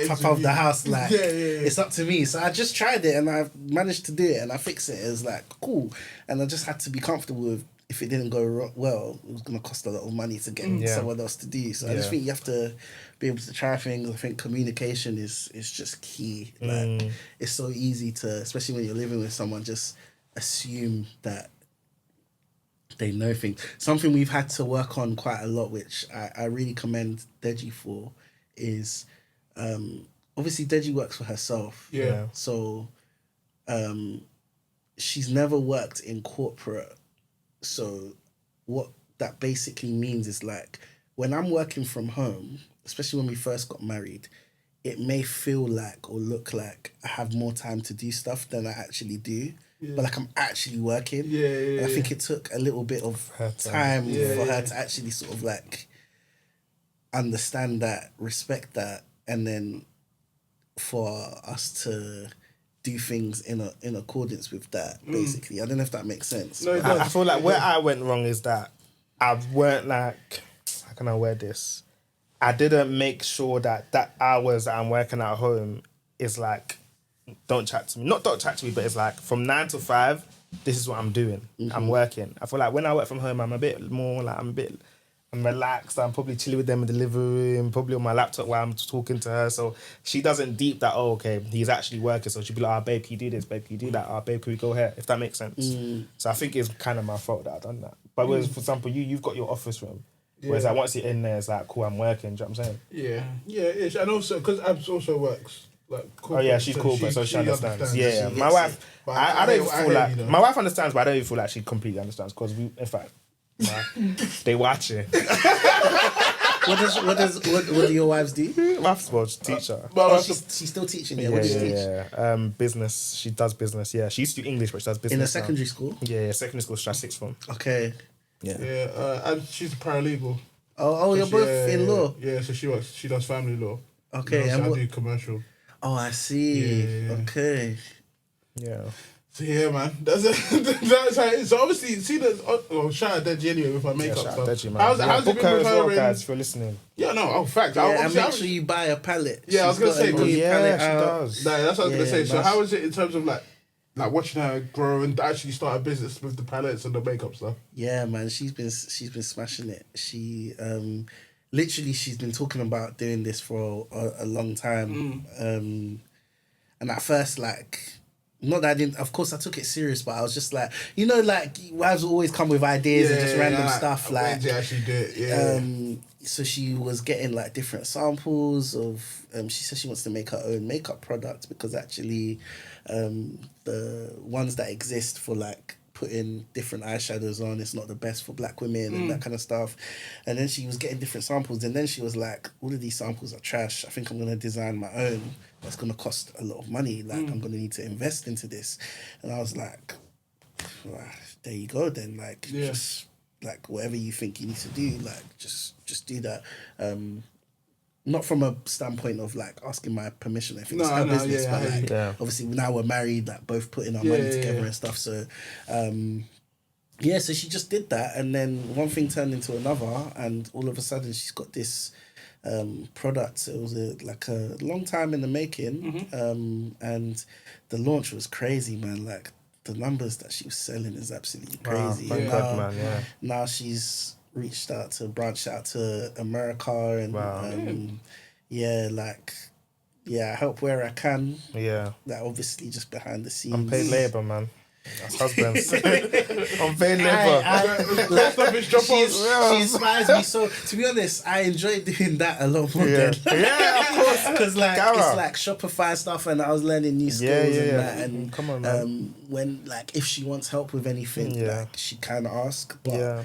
top of the house, like it's up to me. So I just tried it and I managed to do it and I fixed it. It was like cool, and I just had to be comfortable with if it didn't go well, it was going to cost a lot of money to get someone else to do. So I just think you have to be able to try things. I think communication is just key. Like it's so easy to, especially when you're living with someone, just assume that they know things. Something we've had to work on quite a lot, which I really commend Deji for, is obviously Deji works for herself. Yeah. So she's never worked in corporate. So what that basically means is, like, when I'm working from home, especially when we first got married, it may feel like or look like I have more time to do stuff than I actually do. But like I'm actually working. And I think it took a little bit of time for her to actually sort of like understand that, respect that, and then for us to do things in accordance with that, basically. I don't know if that makes sense. No, I feel like where I went wrong is that I weren't like, how can I word this? I didn't make sure that hours that I'm working at home is like, don't chat to me. Not don't chat to me, but it's like from 9 to 5, this is what I'm doing. I'm working. I feel like when I work from home, I'm a bit more like, I'm relaxed. I'm probably chilling with them in the living room, probably on my laptop while I'm talking to her. So she doesn't deep that, oh, okay, he's actually working. So she'll be like, oh, babe, can you do this? Babe, can you do that? Oh, babe, can we go here? If that makes sense. So I think it's kind of my fault that I've done that. But whereas, for example, you've got your office room. Whereas like, once you're in there, it's like, cool, I'm working. Do you know what I'm saying? Yeah. And also, because Abs also works. Like, Oh yeah, she's corporate, so she understands. Yeah, She my gets wife, it. But I don't even feel hear like you, though. my wife understands, but I don't even feel like she completely understands because we, in fact, they watch it. What do your wives do? Wife's well, she's a teacher. She's still teaching. Yeah. What does she teach? Business. She does business. Yeah, she used to do English, but she does business In a now. secondary school. Yeah, secondary school, sixth form. Okay. And she's a paralegal. Oh, you're both in law. Yeah, so she does family law. Okay, So and I what? do commercial. Oh, I see. Yeah. Okay. Yeah. So yeah, man, that's how it is. So obviously, see that. Oh, shout out Deji anyway with her makeup Shout out stuff. Deji, man. How's it book been her with as well, her? guys, if you're listening. Yeah, no, fact. Yeah, and make sure you buy a palette. Yeah, I was gonna say, she does. Nah, that's what I was gonna say. So nice. how is it in terms of like watching her grow and actually start a business with the palettes and the makeup stuff? Yeah, man, she's been smashing it. She literally she's been talking about doing this for a long time. And at first, like, not that I didn't. Of course, I took it serious, but I was just like, you know, like wives will always come with ideas and just random stuff. Like, when do you actually do it? Yeah. So she was getting like different samples of. She said she wants to make her own makeup products because actually, the ones that exist for like putting different eyeshadows on, it's not the best for black women and that kind of stuff. And then she was getting different samples, and then she was like, all of these samples are trash. I think I'm gonna design my own. That's gonna cost a lot of money. Like I'm gonna need to invest into this. And I was like, well, there you go then. Like just like whatever you think you need to do, like just do that. Not from a standpoint of like asking my permission. I think it's her business, but like obviously now we're married, like both putting our money together and stuff. So so she just did that, and then one thing turned into another, and all of a sudden she's got this product. It was like a long time in the making, and the launch was crazy, man. Like the numbers that she was selling is absolutely crazy. Wow, thank God, man. Now she's reached out to branch out to America and I help where I can. Yeah. That obviously just behind the scenes. Unpaid labour, man. That's husbands. Unpaid labour. She inspires me. So to be honest, I enjoy doing that a lot more than of course. Because like it's like Shopify stuff, and I was learning new skills and that. And come on, man. when like if she wants help with anything, like she can ask. But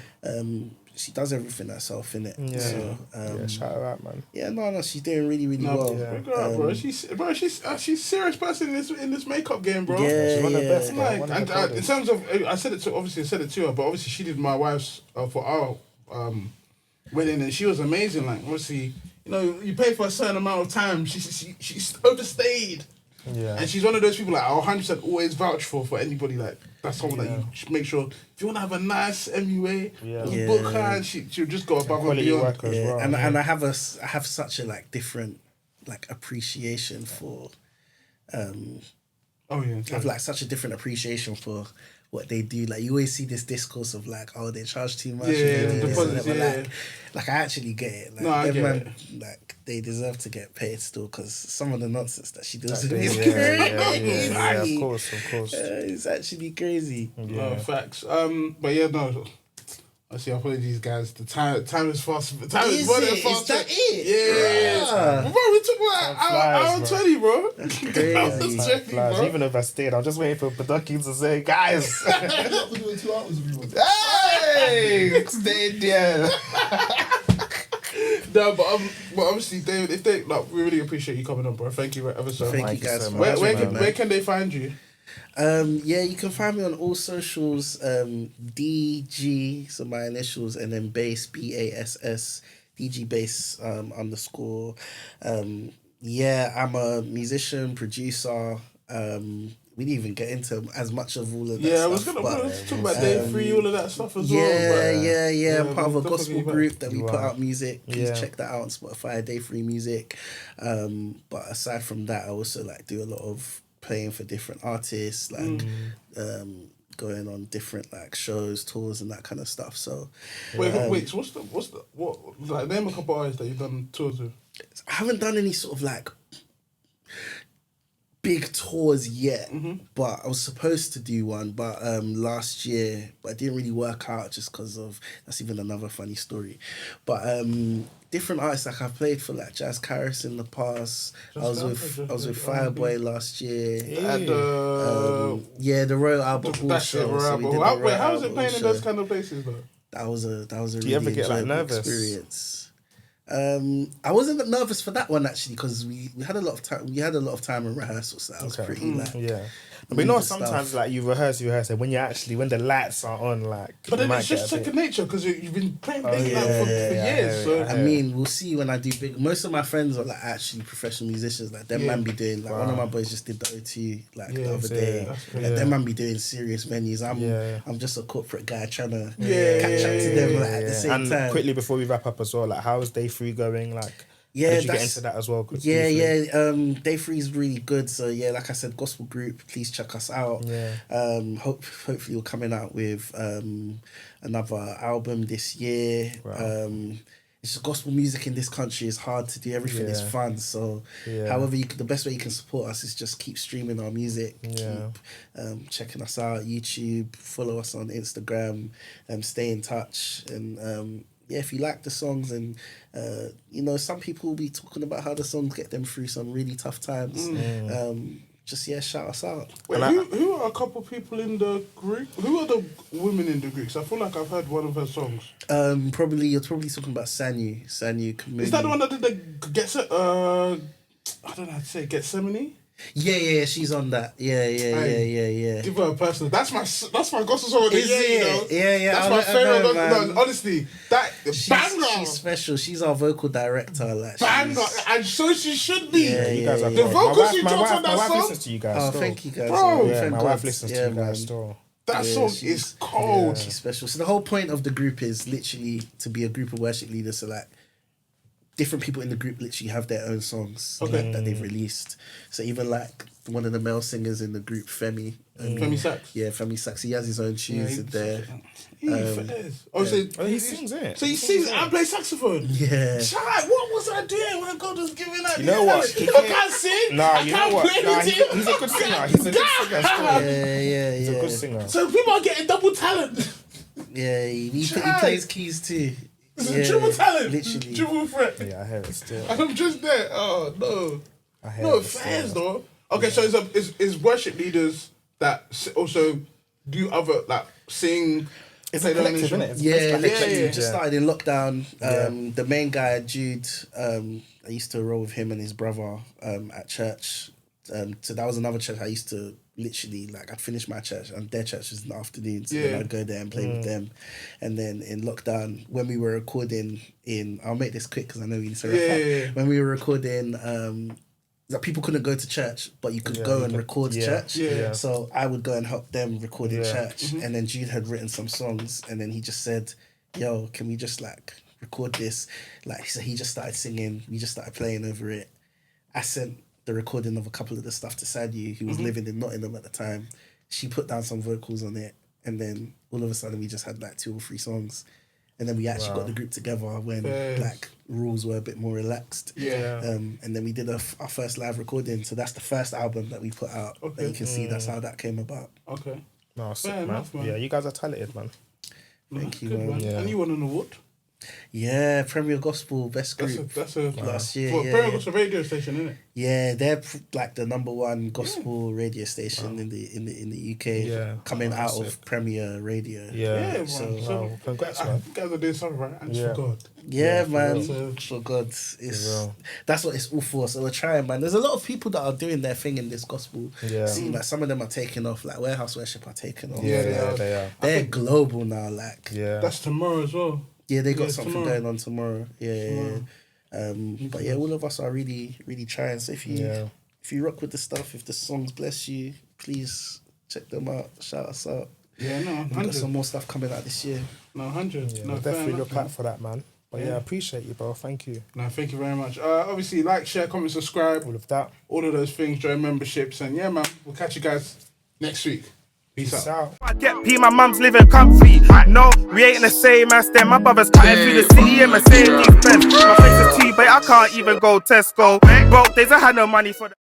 she does everything herself, innit? Yeah. So, shout her out, man. Yeah, no, she's doing really, really well. Bro, she's a serious person in this makeup game, bro. Yeah, she's one of the best. Like, and in terms of, I said it to her, but obviously she did my wife's for our wedding, and she was amazing. Like, obviously, you know, you pay for a certain amount of time. She's overstayed. Yeah. And she's one of those people like I'll 100% always vouch for anybody like that's someone that you should make sure if you want to have a nice MUA, you book her and she'll just go above and beyond. Well, and I have such a like different like appreciation for I have like such a different appreciation for what they do. Like you always see this discourse of like, oh, they charge too much. Like I actually get it. Like, I get it. Like they deserve to get paid still because some of the nonsense that she does is crazy. Yeah, of course. It's actually crazy. No, facts. But yeah, no. I see. Apologies, guys. The time is fast. The time is running fast. Is that it? Yeah. Bro, we took like hour 20, bro. That's crazy. Bro. Even if I stayed, I'm just waiting for Badaki to say, guys. I'm not doing 2 hours if you want. Hey, stayed there. No, but obviously, David, if they like, we really appreciate you coming on, bro. Thank you ever so much. Thank you guys so much. Where can they find you? You can find me on all socials. DG, so my initials, and then bass BASS, DGBASS _. I'm a musician, producer. We didn't even get into as much of all of that stuff. I was going to talk about Day 3, all of that stuff as well. I'm part of a gospel group that we put out music. Please check that out on Spotify, Day 3 Music. But aside from that, I also like do a lot of playing for different artists, like going on different like shows, tours, and that kind of stuff. So wait, so what's the like name a couple artists that you've done tours with? I haven't done any sort of like big tours yet, but I was supposed to do one, but last year, but it didn't really work out just because of that's even another funny story. But different artists, like I've played for like Jazz Karis in the past. I was with Fireboy last year. And the Royal Albert Hall show. Wait, how was it playing in those kind of places though? That was a Do you ever really get like nervous? Experience. I wasn't nervous for that one actually because we had a lot of time. We had a lot of time in rehearsal, so that was pretty But you know, sometimes like you rehearse, and when the lights are on, like. But then it's just second nature because you've been playing for years. So I mean, we'll see when I do big. Most of my friends are like actually professional musicians. Like them man be doing like one of my boys just did the O2 like the other day. Them man be doing serious venues. I'm just a corporate guy trying to catch up to them like, at the same time. And quickly before we wrap up as well, like how is Day 3 going? Like. How did you get into that as well? Day 3 is really good. So like I said, gospel group. Please check us out. Hopefully we're coming out with another album this year. Wow. It's just gospel music in this country is hard to do. Everything is fun. So however, the best way you can support us is just keep streaming our music. Keep checking us out, YouTube, follow us on Instagram, stay in touch, and if you like the songs and, some people will be talking about how the songs get them through some really tough times. Shout us out. Wait, who are a couple people in the group? Who are the women in the group? 'Cause I feel like I've heard one of her songs. You're probably talking about Sanyu Kamuni. Is that the one that did the I don't know how to say Gethsemane? Yeah, she's on that. Yeah. Give her a personal. That's my gospel song of the year, you know. Yeah. That's my favorite. No, honestly, banger. She's special. She's our vocal director. Like banger, and so she should be. You guys are the vocals she dropped on that my wife song. listens to you guys. Thank you guys, bro. My wife listens to you guys still. That song is cold. She's special. So the whole point of the group is literally to be a group of worship leaders. So like. Different people in the group literally have their own songs that they've released. So even like one of the male singers in the group, Femi. Femi Sachs? Yeah, Femi Sachs. He has his own tunes in there. He sings it. So he sings and plays saxophone? Yeah. Child, what was I doing when God was giving that? You know what? I can't sing. Nah, I can't play with him. He's a good singer. He's a good singer. He's a good singer. So people are getting double talent. Yeah, he plays keys too. It's a triple talent. Literally. Triple threat. Yeah, I hear it still. I'm just there. Oh, no. No fans, though. Okay, so it's worship leaders that also do other, like, sing It's a collective, isn't it? It just started in lockdown. The main guy, Jude, I used to roll with him and his brother at church. So that was another church I used to literally, like, I'd finish my church and their church was in the afternoons. And then I'd go there and play with them. And then in lockdown, when we were recording I'll make this quick because I know we need to wrap up. When we were recording, that people couldn't go to church, but you could go and record church. So I would go and help them record in church. And then Jude had written some songs and then he just said, yo, can we just like record this? Like, so he just started singing. We just started playing over it. I sent the recording of a couple of the stuff to Sadie, who was living in Nottingham at the time. She put down some vocals on it. And then all of a sudden we just had like 2 or 3 songs. And then we actually got the group together when like rules were a bit more relaxed. And then we did our first live recording. So that's the first album that we put out. That you can see that's how that came about. Okay. No, sick, man. Yeah, you guys are talented, man. Thank you, man. Yeah. And you won an award? Yeah, Premier Gospel Best Group. That's last year. Premier Gospel radio station, isn't it? Yeah, they're like the #1 gospel radio station in the UK, coming out of Premier Radio. So congrats, man. You guys are doing something right, and for God. Man. For God, that's what it's all for. So we're trying, man. There's a lot of people that are doing their thing in this gospel scene. Like some of them are taking off. Like Warehouse Worship are taking off. They are. They're global now. Like that's tomorrow as well. Yeah, they got something going on tomorrow. But yeah, all of us are really, really trying. So if you rock with the stuff, if the songs bless you, please check them out. Shout us out. Yeah, no, 100. We've got some more stuff coming out this year. No, 100. Yeah, no, definitely look out for that, man. But I appreciate you, bro. Thank you. No, thank you very much. Obviously, like, share, comment, subscribe. All of that. All of those things, join memberships. And yeah, man, we'll catch you guys next week. Peace out. I get P, my mum's living comfy. No, we ain't the same as them. My brother's cutting through the city in Mercedes Benz. My face is T, but I can't even go Tesco. Broke days, I had no money for the